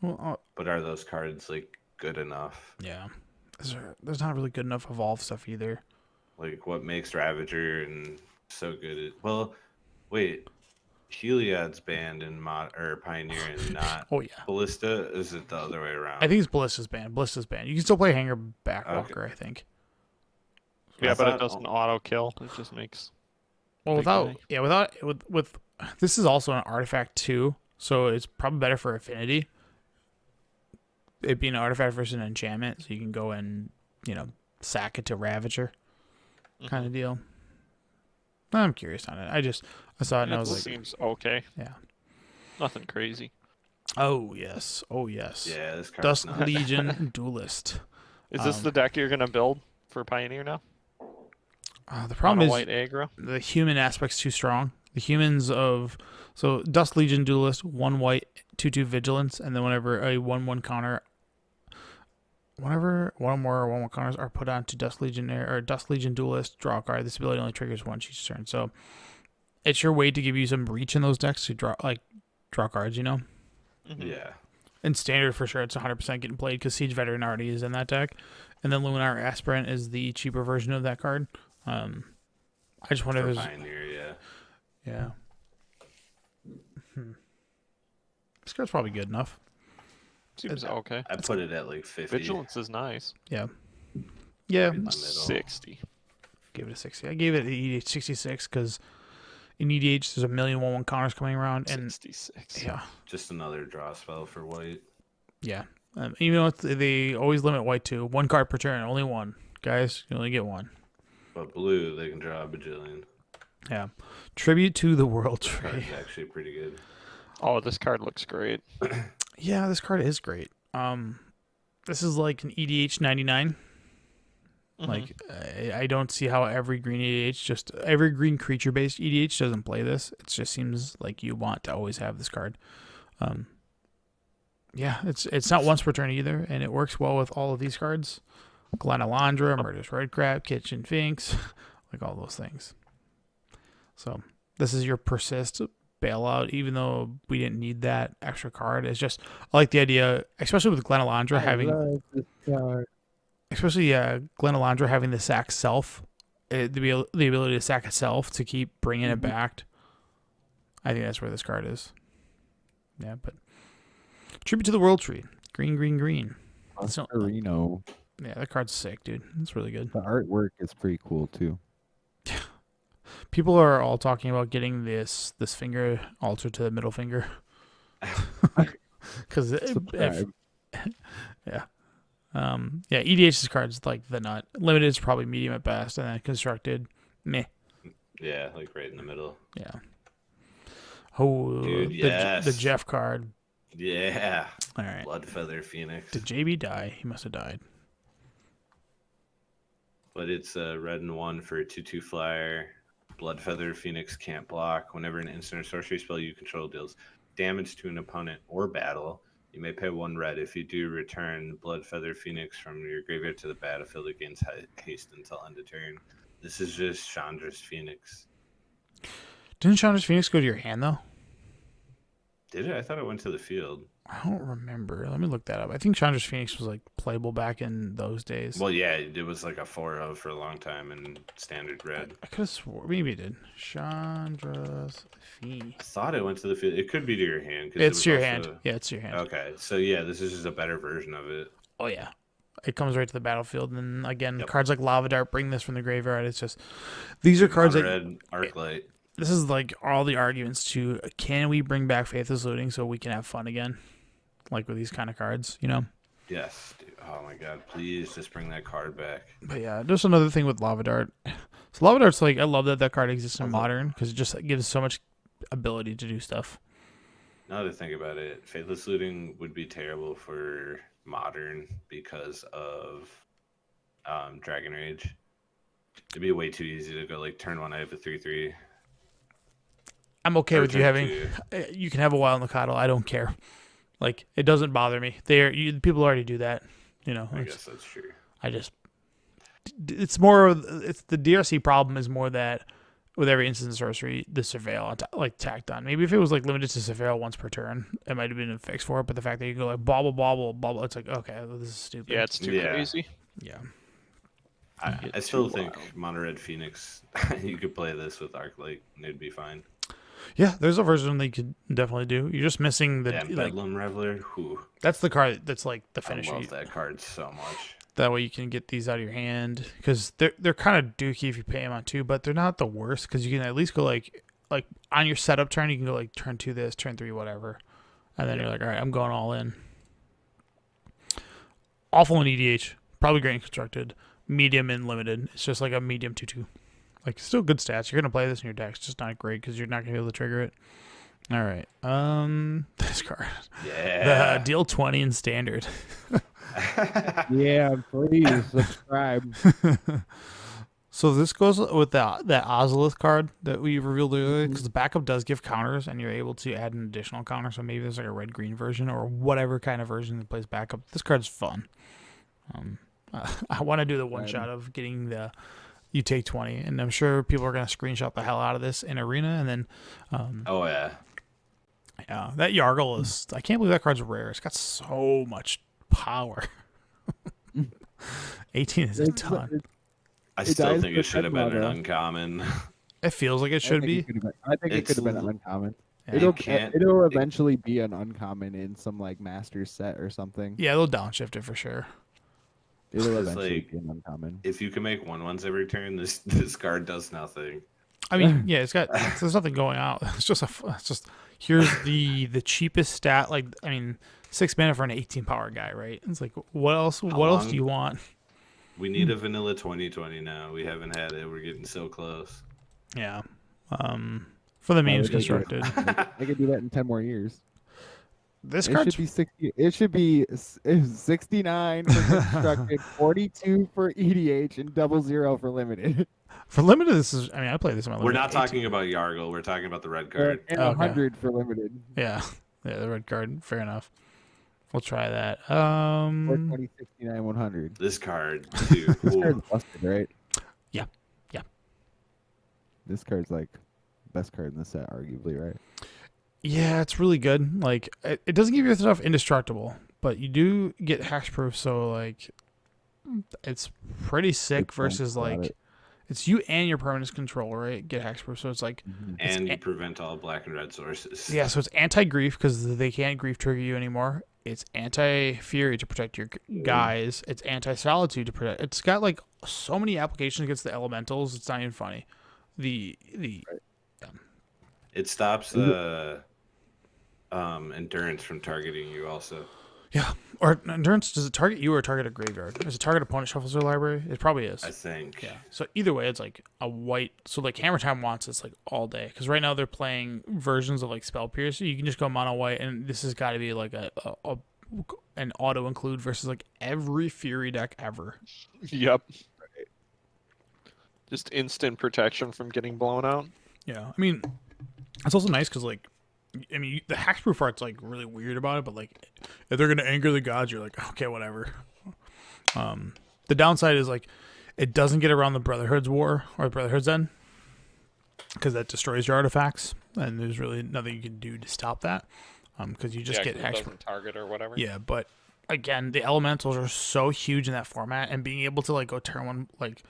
Well, But are those cards like good enough? yeah. There's not really good enough evolve stuff either. Like what makes Ravager and so good at wait. Heliod's banned in Pioneer and not Oh yeah. Ballista? Is it the other way around? I think it's Ballista's banned. You can still play Hanger Backwalker, I think. Yeah, I but it thought- doesn't auto kill. It just makes. Well, Big with this is also an artifact too, so it's probably better for affinity. It being an artifact versus an enchantment, so you can go and sack it to Ravager, kind of deal. I'm curious on it. I saw it and I was like, seems okay. yeah. Nothing crazy. Oh yes, Yeah, this card's Dust not. Legion Duelist. Is this the deck you're gonna build for Pioneer now? The problem is white aggro. the human aspect's too strong. The humans so Dust Legion Duelist, 1 white, 2/2 vigilance, and then whenever a 1/1 counter, whenever 1 more or 1/1 counters are put onto Dust Legionnaire or Dust Legion Duelist, draw a card. This ability only triggers once each turn. So it's your way to give you some reach in those decks to draw cards, Mm-hmm. Yeah. In standard for sure, it's 100% getting played because Siege Veteran already is in that deck, and then Luminar Aspirant is the cheaper version of that card. I just wonder For if there's Pioneer, yeah. This card's probably good enough. Seems okay. I put it at like 50. Vigilance is nice. Yeah, In the middle. 60. give it a 60. I gave it an EDH 66 because in EDH there's a million 1/1 counters coming around, and 66. yeah, Just another draw spell for white. yeah. Even though they always limit white to 1 card per turn, only 1. Guys, you only get 1. But blue, they can draw a bajillion. Yeah. Tribute to the World This Tree. card's actually pretty good. Oh, this card looks great. Yeah, this card is great. This is like an EDH 99. Mhm. Like, I don't see how every green EDH, every green creature based EDH doesn't play this. It just seems like you want to always have this card. Yeah, it's not once per turn either, and it works well with all of these cards. Glenalandra, Murderous Red Crab, Kitchen Finks, like all those things. So this is your persist bailout, even though we didn't need that extra card. It's just I like the idea, especially with Glenalandra having. love this card. Especially Glenalandra having the sack self, the ability to sack itself to keep bringing it back. I think that's where this card is. Yeah, but Tribute to the World Tree, green. So, Reno. yeah, that card's sick, dude. It's really good. The artwork is pretty cool too. People are all talking about getting this finger altered to the middle finger. Because Subscribe. yeah. EDH's cards like the nut. Limited is probably medium at best, and then constructed, meh. Yeah, like right in the middle. Yeah. Oh, Dude, yes. the Jeff card. Yeah. All right. Bloodfeather Phoenix. Did JB die? He must have died. But it's a red and 1 for a 2/2 flyer. Bloodfeather Phoenix can't block. Whenever an instant or sorcery spell you control deals damage to an opponent or battle, you may pay 1 red. If you do, return Bloodfeather Phoenix from your graveyard to the battlefield against haste until end of turn. This is just Chandra's Phoenix. Didn't Chandra's Phoenix go to your hand though? Did it? I thought it went to the field. I don't remember. Let me look that up. I think Chandra's Phoenix was like playable back in those days. Well, yeah, it was like a 4/0 for a long time in standard red. I could have swore maybe it did. Chandra's Phoenix. I thought it went to the field. It could be to your hand. 'Cause It's it to was your also... hand. Yeah, it's to your hand. Okay, so yeah, this is just a better version of it. Oh yeah. It comes right to the battlefield, and then again, Yep. cards like Lava Dart bring this from the graveyard. It's just these are cards that Red Arclight. this is like all the arguments to can we bring back Faithless Looting so we can have fun again, like with these kind of cards, you know? Yes, dude. Oh my god, please just bring that card back. But yeah, just another thing with Lava Dart. So Lava Dart's like I love that card exists in Modern because it just gives so much ability to do stuff. Now to think about it, Faithless Looting would be terrible for Modern because of Dragon Rage. It'd be way too easy to go like turn 1 I have a 3/3. I'm okay Or with you turn having. 2. You can have a Wild Mikado. I don't care. Like it doesn't bother me. People already do that. You know. I guess that's true. I just. It's more. It's the DRC problem is more that with every instant sorcery, the surveil like tacked on. Maybe if it was like limited to surveil once per turn, it might have been a fix for it. But the fact that you go like bobble bobble bobble, it's like okay, this is stupid. Yeah, it's too crazy. Yeah. I still think Mono Red Phoenix, you could play this with Arclight and it'd be fine. Yeah, there's a version they could definitely do. You're just missing the like, Bedlam Reveler. Whew. That's the card that's like the I finisher. love that card so much. That way you can get these out of your hand because they're kind of dookie if you pay them on 2, but they're not the worst because you can at least go like on your setup turn you can go like turn 2 this, turn 3 whatever, and then you're like all right, I'm going all in. Awful in EDH, probably great in constructed, medium in limited. It's just like a medium 2/2. Like still good stats. You're gonna play this in your deck. It's just not great because you're not gonna be able to trigger it. All right, this card. Yeah. The deal 20 in standard. Yeah, please subscribe. So this goes with that Ozolith card that we revealed earlier because the backup does give counters and you're able to add an additional counter. So maybe there's like a red-green version or whatever kind of version that plays backup. This card's fun. I want to do the one shot of getting the you take 20, and I'm sure people are gonna screenshot the hell out of this in Arena, and then Oh yeah. yeah, that Yargle is I can't believe that card's rare. It's got so much power. 18 is a ton. I still dies think for it should have been an 10 uncommon. It feels like it should be. I think it It's could have been l- uncommon. Yeah. It'll eventually be an uncommon in some like master set or something. Yeah, they'll downshift it for sure. It'll It's eventually like- be an uncommon. If you can make 1/1s every turn, this card does nothing. I mean, yeah, there's nothing going out. It's just here's the cheapest stat. Like, I mean, 6 mana for an 18 power guy, right? It's like, what else? What else long- do you want? We need a vanilla 2020 now. We haven't had it. We're getting so close. Yeah. For the memes they could do it. constructed. I could do that in 10 more years. This It card, should be 60. It should be 69 for constructed, 42 for EDH, and 00 for limited. for limited, this is. I mean, I play this in my We're limited. not talking about Yargle. We're talking about the red card. And Okay. 100 for limited. Yeah, the red card. Fair enough. We'll try that. 420, 69, 100. This card, too. This Ooh. card's busted, right? Yeah. This card's like best card in the set, arguably, right? Yeah, it's really good. Like, it doesn't give you enough indestructible, but you do get hexproof. So like, it's pretty sick. Good point Versus about like, it. it's you and your permanence control, right? Get hexproof. So it's like. And you prevent all black and red sources. Yeah, so it's anti-grief because they can't grief trigger you anymore. It's anti-fury to protect your guys. It's anti-solitude to protect. It's got like so many applications against the elementals. It's not even funny. the It stops endurance from targeting you also. yeah. Or endurance, does it target you or target a graveyard? Does it target opponent shuffles their library? It probably is. I think. Yeah. So either way, it's like a white. So like Hammer Time wants it's like all day because right now they're playing versions of like Spell Pierce. So you can just go mono white, and this has got to be like an auto include versus like every Fury deck ever. Yep. Just instant protection from getting blown out. Yeah. I mean, it's also nice because like, I mean, the hexproof part's like really weird about it, but like, if they're gonna anger the gods, you're like, okay, whatever. The downside is like, it doesn't get around the Brotherhood's War or Brotherhood's End because that destroys your artifacts, and there's really nothing you can do to stop that. Because you just get 'cause it doesn't target or whatever. Yeah, but again, the elementals are so huge in that format, and being able to like go turn one like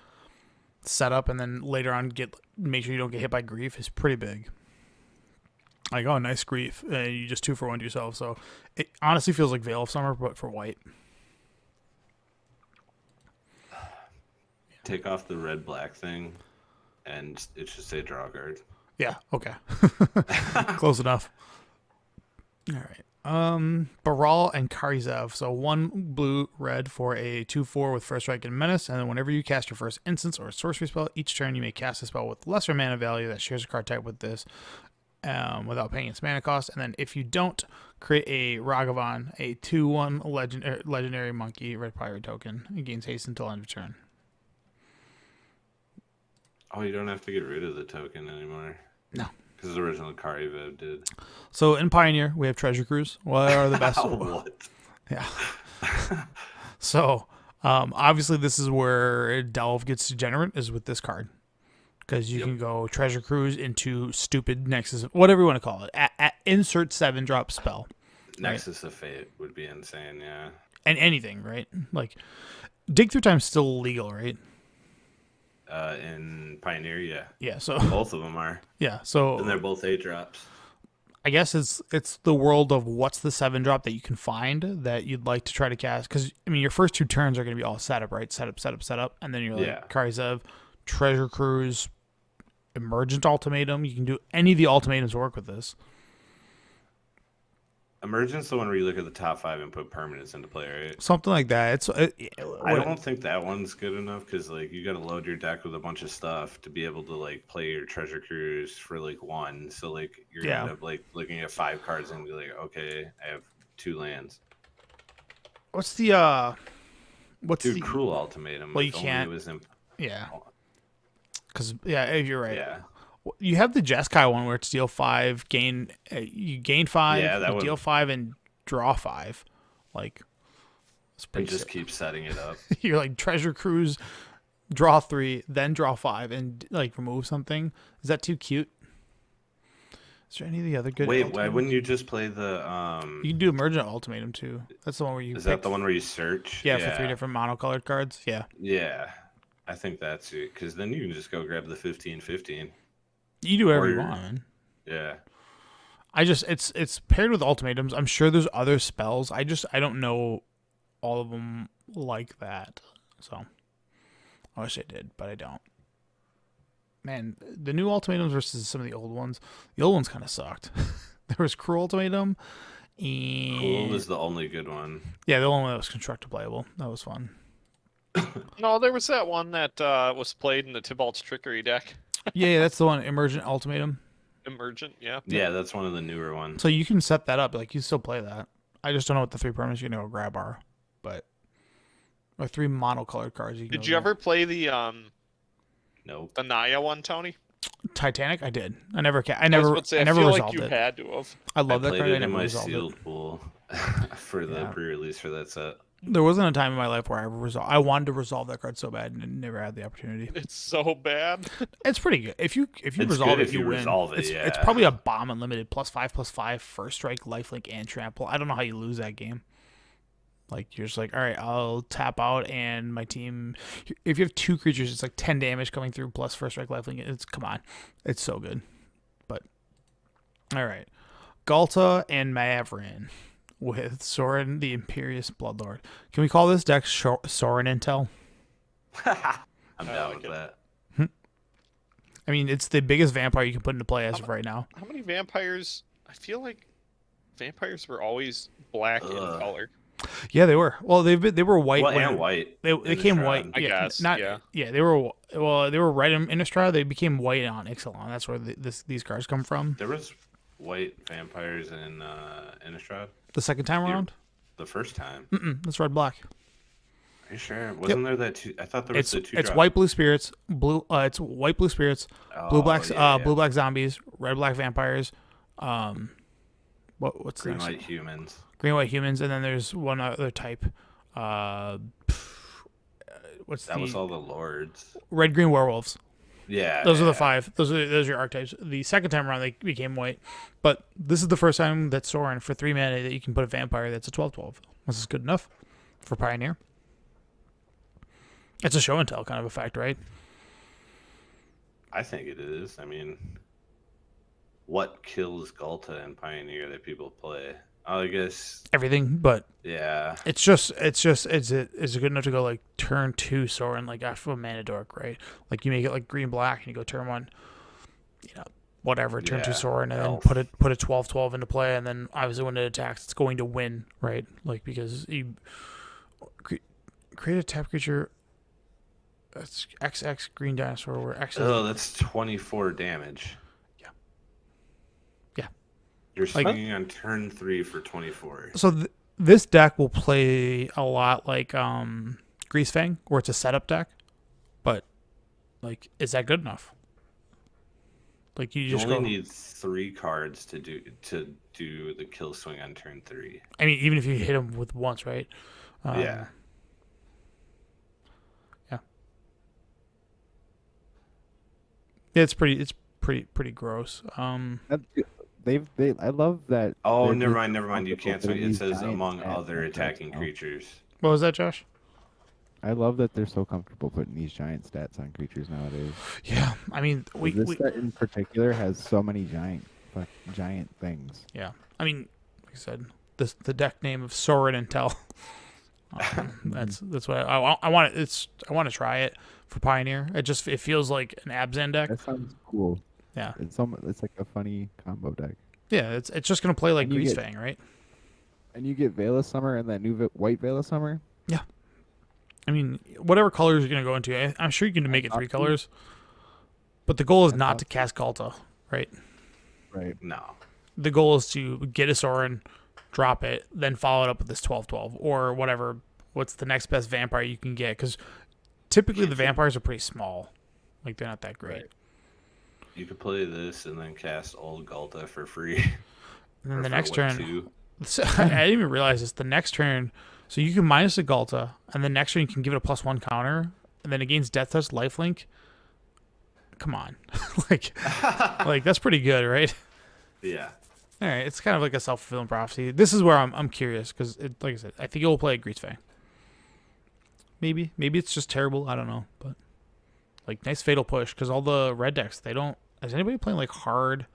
set up and then later on make sure you don't get hit by grief is pretty big. Like, oh, nice grief. You just 2-for-1 yourself. So it honestly feels like Veil of Summer, but for white. Take off the red-black thing, and it should say draw card. Yeah, okay. Close enough. All right. Baral and Karizev. So 1 blue, red for a 2/4 with first strike and menace. And then whenever you cast your first instance or sorcery spell, each turn you may cast a spell with lesser mana value that shares a card type with this. Without paying its mana cost, and then if you don't, create a Ragavan, a 2/1 legendary monkey red pirate token. It gains haste until end of turn. Oh, you don't have to get rid of the token anymore. No, because the original Karizev did. So in Pioneer we have Treasure Cruise. What are the best? What? Yeah. So obviously this is where Delve gets degenerate is with this card. Because you can go Treasure Cruise into stupid Nexus, whatever you want to call it. Insert 7-drop spell. Nexus of Fate would be insane, yeah. And anything, right? Like, Dig Through Time's still legal, right? In Pioneer, yeah. Yeah, so... Both of them are. Yeah, so... And they're both 8-drops. I guess it's the world of what's the 7-drop that you can find that you'd like to try to cast. Because, I mean, your first 2 turns are going to be all setup, right? Setup. And then you're like, Karizev, Treasure Cruise... Emergent Ultimatum. You can do any of the ultimatums work with this. Emergent's the one where you look at the top 5 and put permanents into play, right? Something like that. I don't think that one's good enough because like you got to load your deck with a bunch of stuff to be able to like play your Treasure Cruise for like 1. So like you're gonna end up like looking at 5 cards and be like, okay, I have 2 lands. What's the Cruel Ultimatum? Well, you can't. Yeah. Because you're right. Yeah. You have the Jeskai one where it's deal 5, you gain 5, you deal 5, and draw 5. Like, it's pretty. And just keep setting it up. You're like Treasure Cruise, draw 3, then draw 5, and like remove something. Is that too cute? Is there any of the other good? Wait, why wouldn't you just play the? You can do Emergent Ultimatum too. That's the one where you. Is that the one where you search? Yeah, for 3 different monocolored cards. Yeah. Yeah. I think that's it, because then you can just go grab the 15/15. You do whatever you want, man. Yeah. It's paired with ultimatums. I'm sure there's other spells. I don't know all of them like that. So I wish I did, but I don't. Man, the new ultimatums versus some of the old ones. The old ones kind of sucked. There was Cruel Ultimatum, and Cruel was the only good one. Yeah, the only one that was constructor playable. That was fun. No, there was that one that was played in the Tybalt's Trickery deck. Yeah, that's the one. Emergent Ultimatum. Emergent, yeah. Yeah, that's one of the newer ones. So you can set that up. Like, you still play that. I just don't know what the 3 permanents you're going to go grab are. But, or 3 monocolored cards. Did you ever play the Nope. the Naya one, Tony? Titanic? I did. I never feel resolved like you it. had to have. I love that played card. it I in never my resolved sealed it. pool for the pre-release for that set. There wasn't a time in my life where I wanted to resolve that card so bad and never had the opportunity. It's so bad. It's pretty good. If you resolve it, you win. It's probably a bomb unlimited +5/+5 first strike, lifelink, and trample. I don't know how you lose that game. Like, you're just like, all right, I'll tap out, and my team. If you have 2 creatures, it's like 10 damage coming through plus first strike, lifelink. Come on, it's so good. But all right, Galta and Maverin with Sorin the Imperious Bloodlord. Can we call this deck Sorin Intel? I'm down with that. I mean, it's the biggest vampire you can put into play as of right now. How many vampires? I feel like vampires were always black in color. Yeah, they were. Well, they were white. Well, and white. They came white. I guess. Not, yeah. Yeah, they were. Well, they were red in Innistrad. They became white on Ixalan. That's where these cards come from. There was white vampires in Innistrad. The second time around. The first time. That's red black. Are you sure? Wasn't there that two? I thought there was the two. It's white blue spirits. It's white blue spirits. Blue black. Blue black zombies. Red black vampires. What's green the white humans? Green white humans, and then there's one other type. That was all the lords. Red green werewolves. Yeah. Those are the 5. Those are your archetypes. The second time around they became white, but this is the first time that Sorin for 3 mana that you can put a vampire that's a 12/12. This is good enough for Pioneer. It's a show and tell kind of effect, right? I think it is. I mean, what kills Galta and Pioneer that people play? I guess everything, but yeah, it's good enough to go like turn 2 Sorin like after a mana dork, right? Like you make it like green black and you go turn 1, whatever, turn 2 Sorin, and then put a 12/12 into play, and then obviously when it attacks, it's going to win, right? Like because you create a tap creature. That's XX green dinosaur where X. That's 24 damage. Yeah. You're swinging on turn 3 for 24. So this deck will play a lot like Greasefang, where it's a setup deck, but like, is that good enough? Like you just only need 3 cards to do the kill swing on turn 3. I mean, even if you hit him with once, right? Yeah. Yeah, it's pretty gross. I love that. Oh, never mind. You can't swing. It says among other attacking creatures. What was that, Josh? I love that they're so comfortable putting these giant stats on creatures nowadays. Yeah, I mean, this set in particular has so many giant things. Yeah, I mean, like I said, the deck name of Sorin and Tell. That's what I want. I want to try it for Pioneer. It feels like an Abzan deck. That sounds cool. Yeah, it's like a funny combo deck. Yeah, it's just gonna play like Greasefang, right? And you get Veil of Summer and that new white Veil of Summer. Yeah, I mean, whatever colors you're gonna go into, I'm sure you can make it 3 colors. But the goal is not to cast Galta, right? Right. No. The goal is to get a Sorin, drop it, then follow it up with this 12/12 or whatever. What's the next best vampire you can get? Because typically the vampires are pretty small, like they're not that great. Right. You could play this and then cast old Galta for free. And then the next turn, so, I didn't even realize this. The next turn, so you can minus the Galta, and the next turn you can give it a +1 counter, and then against Death Touch, Lifelink. Come on, like that's pretty good, right? Yeah. All right, it's kind of like a self-fulfilling prophecy. This is where I'm curious because, like I said, I think it will play at Greasefang. Maybe it's just terrible. I don't know, but like nice fatal push because all the red decks they don't. Is anybody playing like hard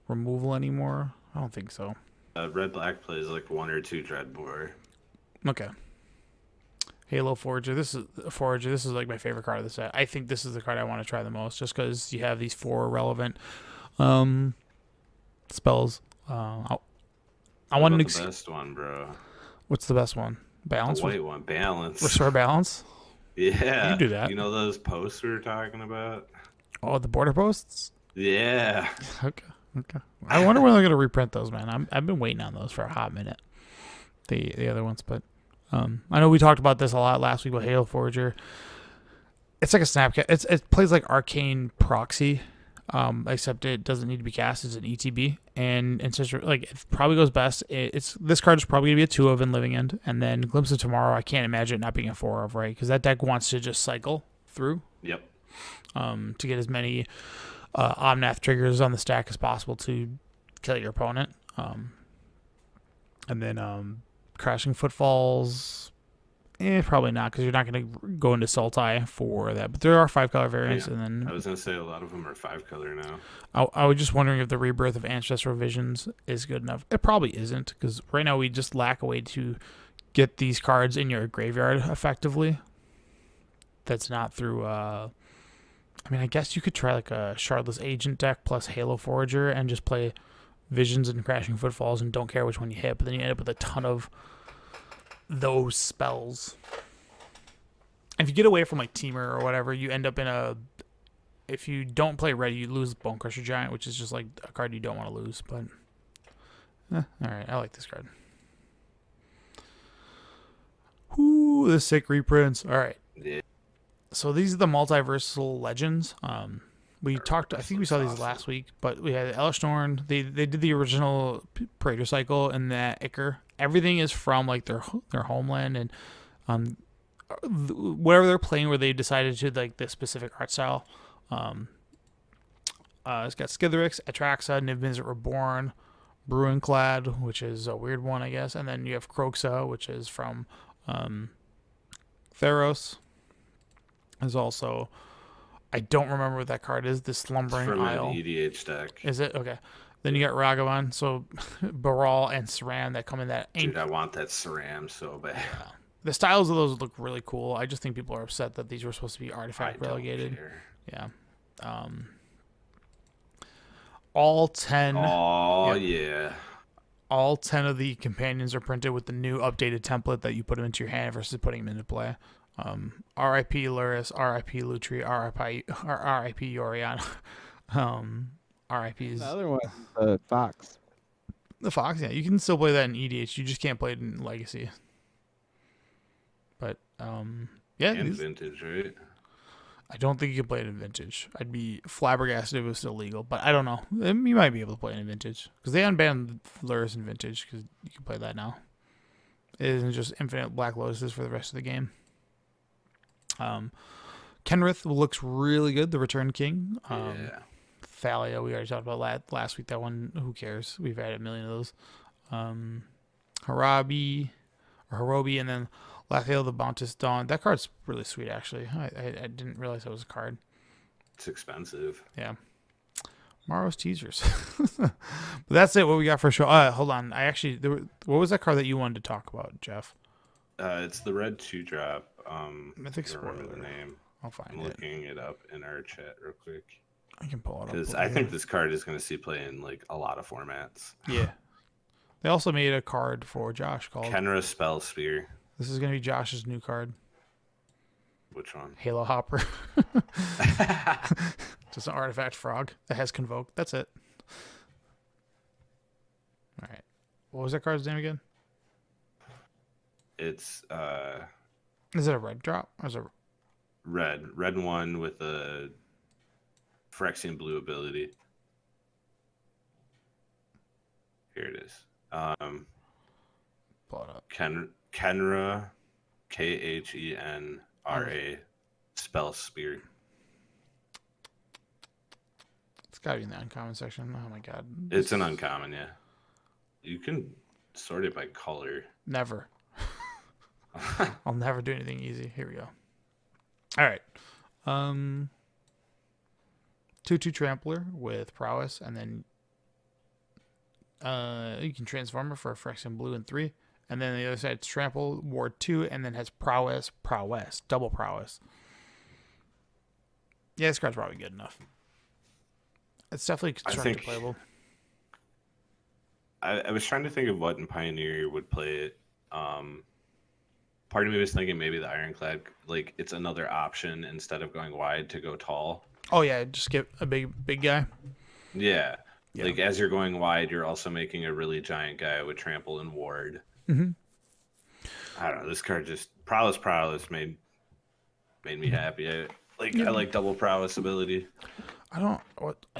removal anymore? I don't think so. Red black plays like 1 or 2 Dreadbore. Okay. Halo Forager. This is like my favorite card of the set. I think this is the card I want to try the most, just because you have these 4 relevant spells. I want the best one, bro. What's the best one? Balance. The white one, balance. Restore balance. Yeah. You can do that. You know those posts we were talking about? Oh, the border posts. Yeah. Okay. I wonder when they're gonna reprint those, man. I've been waiting on those for a hot minute. The other ones, but I know we talked about this a lot last week with Halo Forager. It's like a snapcat. It plays like Arcane Proxy, except it doesn't need to be cast as an ETB, and such like it probably goes best. This card is probably gonna be a 2 of in Living End, and then Glimpse of Tomorrow. I can't imagine it not being a 4 of, right? Because that deck wants to just cycle through. Yep. To get as many Omnath triggers on the stack as possible to kill your opponent. And then Crashing Footfalls, probably not, because you're not going to go into Sultai for that. But there are 5-color variants. Yeah. And then I was going to say a lot of them are 5-color now. I was just wondering if the Rebirth of Ancestral Visions is good enough. It probably isn't, because right now we just lack a way to get these cards in your graveyard effectively. That's not through I mean, I guess you could try like a Shardless Agent deck plus Halo Forager and just play Visions and Crashing Footfalls and don't care which one you hit, but then you end up with a ton of those spells. If you get away from like Teamer or whatever, you end up in a... If you don't play red, you lose Bone Crusher Giant, which is just like a card you don't want to lose, but... alright, I like this card. Ooh, the sick reprints. Alright. Yeah. So these are the Multiversal Legends. We talked... I think we saw these Awesome. last week, but we had Elishnorn. They did the original Praetor Cycle and that Ichor. Everything is from like their homeland and whatever they're playing where they decided to like this specific art style. It's got Skithiryx, Atraxa, Niv-Mizzet Reborn, Bruinclad, which is a weird one, I guess, and then you have Kroxa, which is from Theros. There's also, I don't remember what that card is. The Slumbering From Isle. an EDH deck. Is it? Okay. Then you got Ragavan, so Baral and Saran that come in that. Dude, I want that Saram so bad. Yeah. The styles of those look really cool. I just think people are upset that these were supposed to be I artifact don't relegated. care. Yeah. All 10. Oh, yeah. yeah. All 10 of the companions are printed with the new updated template that you put them into your hand versus putting them into play. R.I.P. Luris, R.I.P. Lutri, R.I.P. Yorion. R.I.P.'s. The other one, Fox. The Fox, yeah. You can still play that in EDH. You just can't play it in Legacy. But, yeah. And vintage, right? I don't think you can play it in Vintage. I'd be flabbergasted if it was still legal, but I don't know. You might be able to play it in Vintage. Because they unbanned Luris in Vintage, because you can play that now. It isn't just infinite Black Lotuses for the rest of the game. Kenrith looks really good, the Return King. Yeah. Thalia, we already talked about last week. That one, who cares? We've had a million of those. Harabi, and then Lathael the Bounteous Dawn. That card's really sweet, actually. I didn't realize that was a card. It's expensive. Yeah. Morrow's Teasers. But that's it, what we got for show. Hold on. What was that card that you wanted to talk about, Jeff? It's the red 2-drop. Mythic I don't remember Spoiler. the name. I'll find I'm it. looking it up in our chat real quick. I can pull it up. Because over I think here. this card is going to see play in like a lot of formats. Yeah. They also made a card for Josh called... Kenra Spell Spear. This is going to be Josh's new card. Which one? Halo Hopper. Just an artifact frog that has Convoke. That's it. All right. What was that card's name again? It's Is it a red drop? Or is it... red 1 with a Phyrexian blue ability. Here it is. Pull it up. Kenra, Khenra, Spell Spear. It's got to be in the uncommon section. Oh my god. It's an uncommon, yeah. You can sort it by color. Never. I'll never do anything easy. Here we go. All right. 2/2 Trampler with Prowess, and then you can transform her for a Phyrexian blue and 3. And then the other side, it's Trample, Ward 2, and then has Prowess, double Prowess. Yeah, this card's probably good enough. It's definitely constructed playable. I was trying to think of what in Pioneer would play it. Part of me was thinking maybe the Ironclad, like it's another option instead of going wide to go tall. Oh yeah, just get a big guy. Yeah. Yeah. Like as you're going wide, you're also making a really giant guy with Trample and Ward. Mm-hmm. I don't know. This card just Prowess made me happy. I like double Prowess ability. I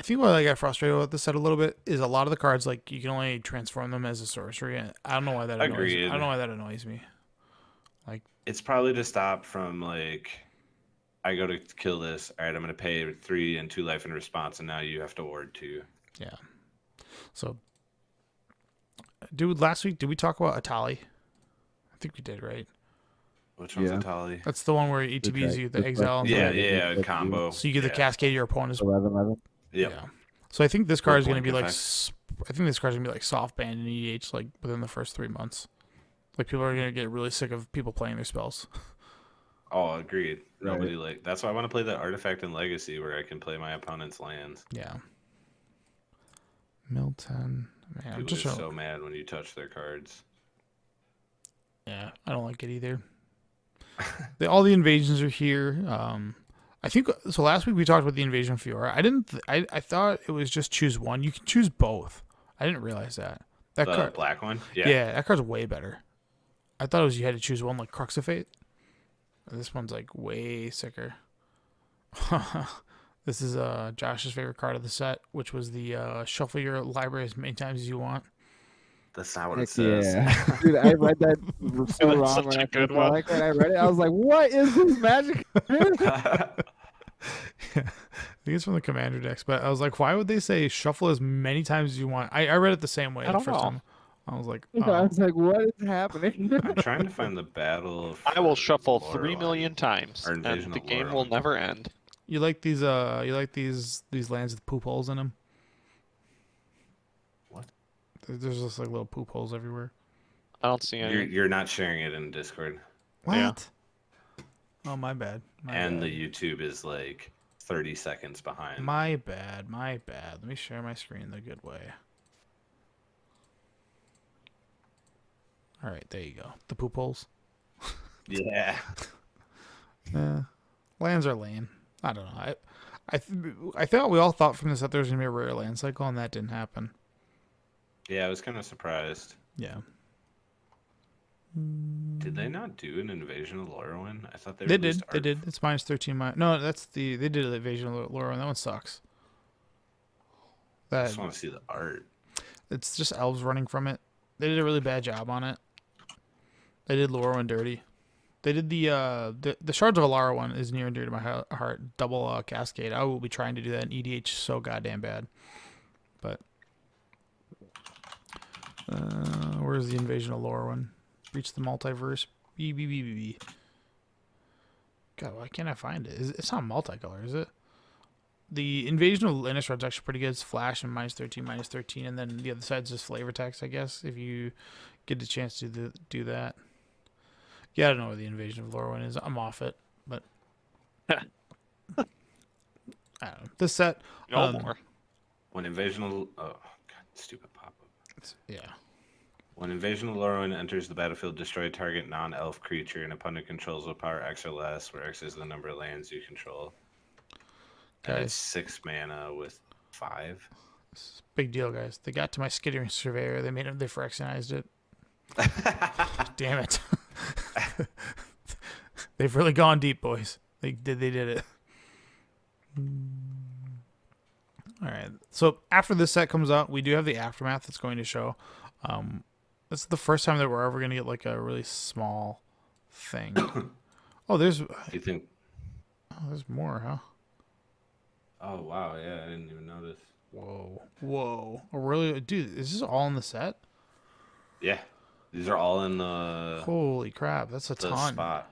think what I got frustrated with this set a little bit is a lot of the cards like you can only transform them as a sorcery. And I don't know why that annoys me. Agreed. I don't know why that annoys me. Like It's probably to stop from like I go to kill this. All right, I'm gonna pay 3 and 2 life in response, and now you have to ward 2. yeah. So, dude, last week did we talk about Atali? I think we did, right? Which one's Yeah. Atali? That's the one where ETBs you the exile. And Yeah, combo. So you get the cascade of your opponent's. 11. Yep. Yeah. So I think this card is going to Blink be like. effect. I think this card is going to be like soft banned in EDH like within the first 3 months. Like people are going to get really sick of people playing their spells. Oh, agreed. Right. Nobody that's why I want to play the Artifact and Legacy where I can play my opponent's lands. Yeah. Milton. Man, I'm People just get so mad when you touch their cards. Yeah, I don't like it either. All the invasions are here. I think so. Last week we talked about the invasion of Fiora. I thought it was just choose one. You can choose both. I didn't realize that. That The card, black one? yeah, that card's way better. I thought it was you had to choose one, like Crux of Fate. This one's like way sicker. This is Josh's favorite card of the set, which was the shuffle your library as many times as you want. That's not what it Heck says. yeah. Dude, I read that so That's wrong such when a I good first saw one. that card. I read it. I was like, what is this magic? I think it's from the commander decks, but I was like, why would they say shuffle as many times as you want? I read it the same way I the don't first know. time. I was like, I oh. was like, what is happening? I'm trying to find the battle. I will for shuffle Lorelei. 3 million times, Or and Invasion the of game will Lorelei. never end. You like these lands with poop holes in them? What? There's just like little poop holes everywhere. I don't see any. You're not sharing it in Discord. What? Yeah. Oh, my bad. And the YouTube is like 30 seconds behind. My bad. Let me share my screen the good way. All right, there you go. The poop holes. Yeah. Lands are lame. I don't know. I thought we all thought from this that there was gonna be a rare land cycle, and that didn't happen. Yeah, I was kind of surprised. Yeah. Did they not do an Invasion of Lorwyn? I thought they They released did. They did. It's minus 13. No, they did an Invasion of Laura, and that one sucks. I That just want to see the art. it's just elves running from it. They did a really bad job on it. They did Laura dirty. They did the Shards of Alara one is near and dear to my heart. Double Cascade. I will be trying to do that in EDH so goddamn bad. But where's the Invasion of Laura one? Reach the multiverse. B. God, why can't I find it? It's not multicolor, is it? The Invasion of Innistrad is actually pretty good. It's flash and minus 13, and then the other side's just flavor text, I guess, if you get the chance to do that. Yeah, I don't know where the Invasion of Lorwyn is. I'm off it, but I don't know. This set, No more. When Invasion of... Oh, God, stupid pop-up. Yeah. When Invasion of Lorwyn enters the battlefield, destroy a target non-elf creature an opponent controls with power X or less, where X is the number of lands you control. And Guys, it's 6 mana with 5. big deal, guys. They got to my Skittering Surveyor. They Phyrexianized it. Damn it. They've really gone deep, boys. They did it. All right. So after this set comes out, we do have the Aftermath that's going to show. This is the first time that we're ever going to get like a really small thing. Oh, there's You think... there's more, huh? Oh, wow, yeah, I didn't even notice. Whoa. Oh, really? Dude, is this all in the set? Yeah. These are all in the Holy crap, that's a ton. spot.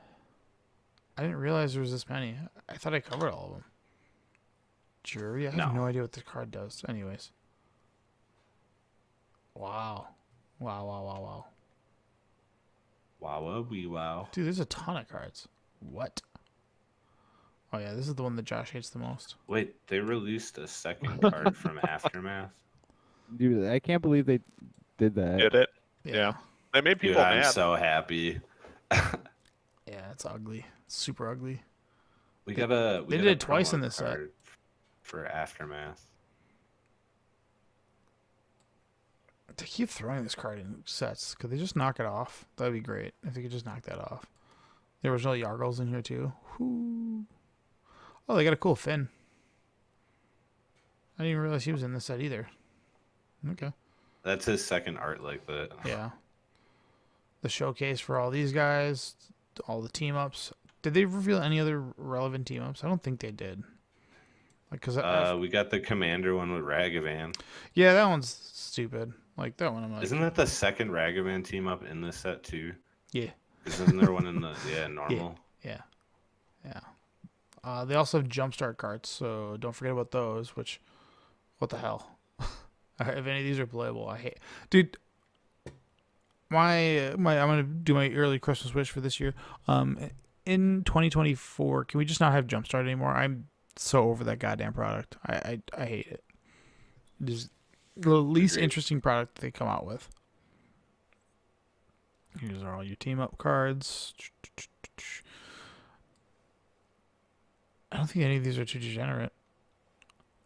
I didn't realize there was this many. I thought I covered all of them. Jury? I have No. no idea what this card does. Anyways. Wow. Wow. Wow, wee wow. Dude, there's a ton of cards. What? Oh, yeah, this is the one that Josh hates the most. Wait, they released a second card from Aftermath? Dude, I can't believe they did that. Did it? Yeah. They made Dude, people I'm mad. so happy. Yeah, it's ugly. It's super ugly. We got a... They did it twice in this set. card for Aftermath. They keep throwing this card in sets. Could they just knock it off? That'd be great if they could just knock that off. The original Yargles in here, too. Whoo. Oh, they got a cool fin. I didn't even realize he was in this set either. Okay. That's his second art like that. Yeah. The showcase for all these guys, all the team ups. Did they reveal any other relevant team ups? I don't think they did. Like, cause We got the Commander one with Ragavan. yeah, that one's stupid. Like that one, I'm like, Isn't that the second Ragavan team up in this set too? yeah, Isn't there one in the normal? yeah. They also have jumpstart cards, so don't forget about those. Which, what the hell? If any of these are playable, I hate, dude. I'm gonna do my early Christmas wish for this year. in 2024, can we just not have Jumpstart anymore? I'm so over that goddamn product. I hate it. It is the least Agreed. interesting product they come out with. Here's all your team up cards. I don't think any of these are too degenerate.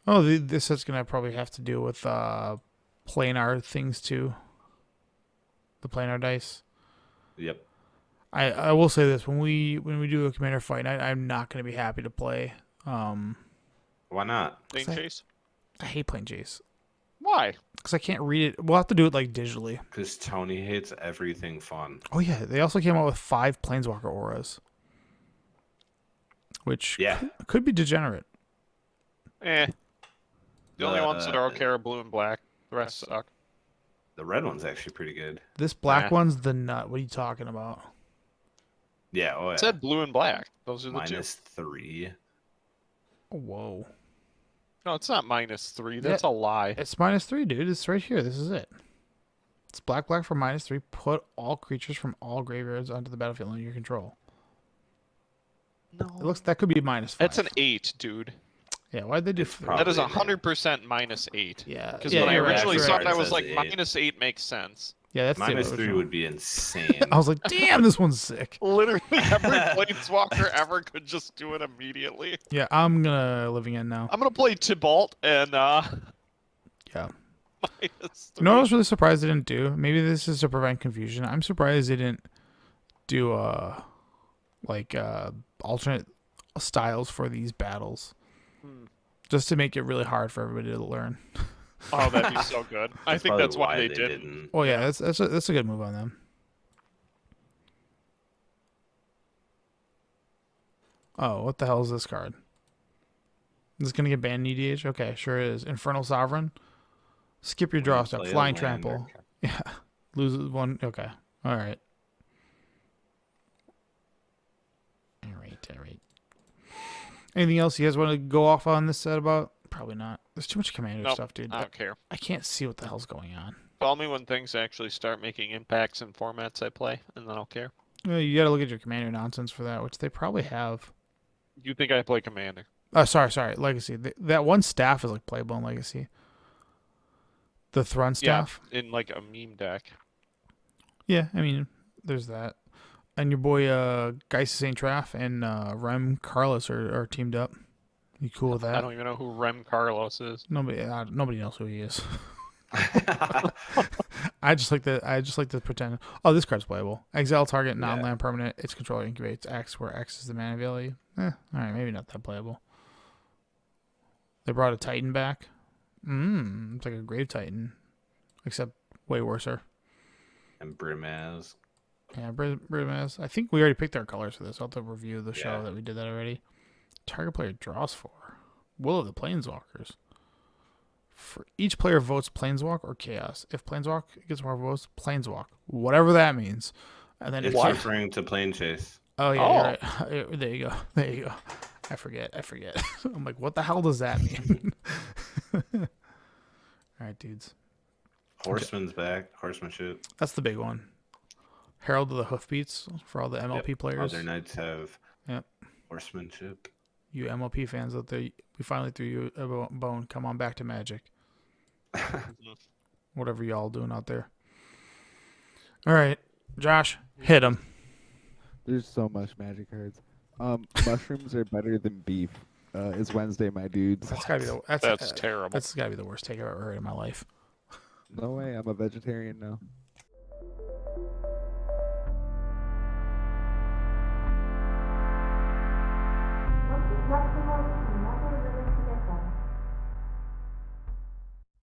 Oh, this is gonna probably have to do with planar things too. The planar dice. Yep. I will say this, when we do a commander fight night, I'm not gonna be happy to play. Why not? Thing I- chase. I hate playing Jace Why? because I can't read it. We'll have to do it like digitally. Because Tony hates everything fun. Oh yeah, they also came out with 5 Planeswalker auras, which Yeah. could be degenerate. Eh. The only ones that are The- okay are blue and black. The rest suck. The red one's actually pretty good. This black Nah. one's the nut. What are you talking about? Yeah. Oh, yeah. It said blue and black. Those are the two. -3. Whoa. No, it's not -3. That's a lie. It's -3, dude. It's right here. This is it. It's black for -3. Put all creatures from all graveyards onto the battlefield under your control. No. It looks that could be -5. That's an 8, dude. Yeah, why'd they do It's 3? probably- That is Probably, 100% -8. Yeah. Because yeah, when I you're right, originally you're saw right. it, I was It like, says 8. -8 makes sense. Yeah, that's the -3 original. would be insane. I was like, damn, this one's sick. Literally every planeswalker ever could just do it immediately. Yeah, I'm gonna living in now. I'm gonna play Tybalt and Yeah. -3. You know what I was really surprised they didn't do? Maybe this is to prevent confusion. I'm surprised they didn't do alternate styles for these battles. Hmm. Just to make it really hard for everybody to learn. Oh, that'd be so good. I think probably that's why they didn't. didn't. Oh yeah, that's a good move on them. Oh, what the hell is this card? Is this gonna get banned in EDH? Okay, sure is. Infernal Sovereign. Skip your draw step. Play a Flying land Trample. or- Yeah. Loses one. Okay. All right. All right. Anything else you guys want to go off on this set about? Probably not. There's too much commander Nope, stuff, dude. I don't care. I can't see what the hell's going on. Call me when things actually start making impacts in formats I play, and then I'll care. You got to look at your commander nonsense for that, which they probably have. You think I play Commander? Oh, sorry. Legacy. That one staff is like playable in Legacy. The Thrun staff. Yeah, in like a meme deck. Yeah, I mean, there's that. And your boy Geist St. Traff and Rem Carlos are teamed up. You cool with that? I don't even know who Rem Carlos is. Nobody knows who he is. I just like to pretend. Oh, this card's playable. Exile target non-land permanent. Its controller incubates X, where X is the mana value. All right, maybe not that playable. They brought a Titan back. It's like a Grave Titan, except way worser. And Brimaz. Yeah, Brimaz. I think we already picked our colors for this. I'll have to review the show Yeah. that we did that already. Target player draws 4. Will of the Planeswalkers. For each player votes Planeswalk or Chaos. If Planeswalk gets more votes, Planeswalk. Whatever that means. And then It's if referring to Plane Chase. Oh yeah, Oh. you're right. There you go. I forget. I'm like, what the hell does that mean? All right, dudes. Horseman's back. Horsemanship. That's the big one. Herald of the Hoofbeats for all the MLP players. Other knights have Yep. horsemanship. You MLP fans out there, we finally threw you a bone. Come on back to Magic. Whatever y'all doing out there. All right, Josh, hit him. There's so much magic cards. Mushrooms are better than beef. It's Wednesday, my dudes. That's gotta be That's terrible. That's gotta be the worst take I've ever heard in my life. No way, I'm a vegetarian now.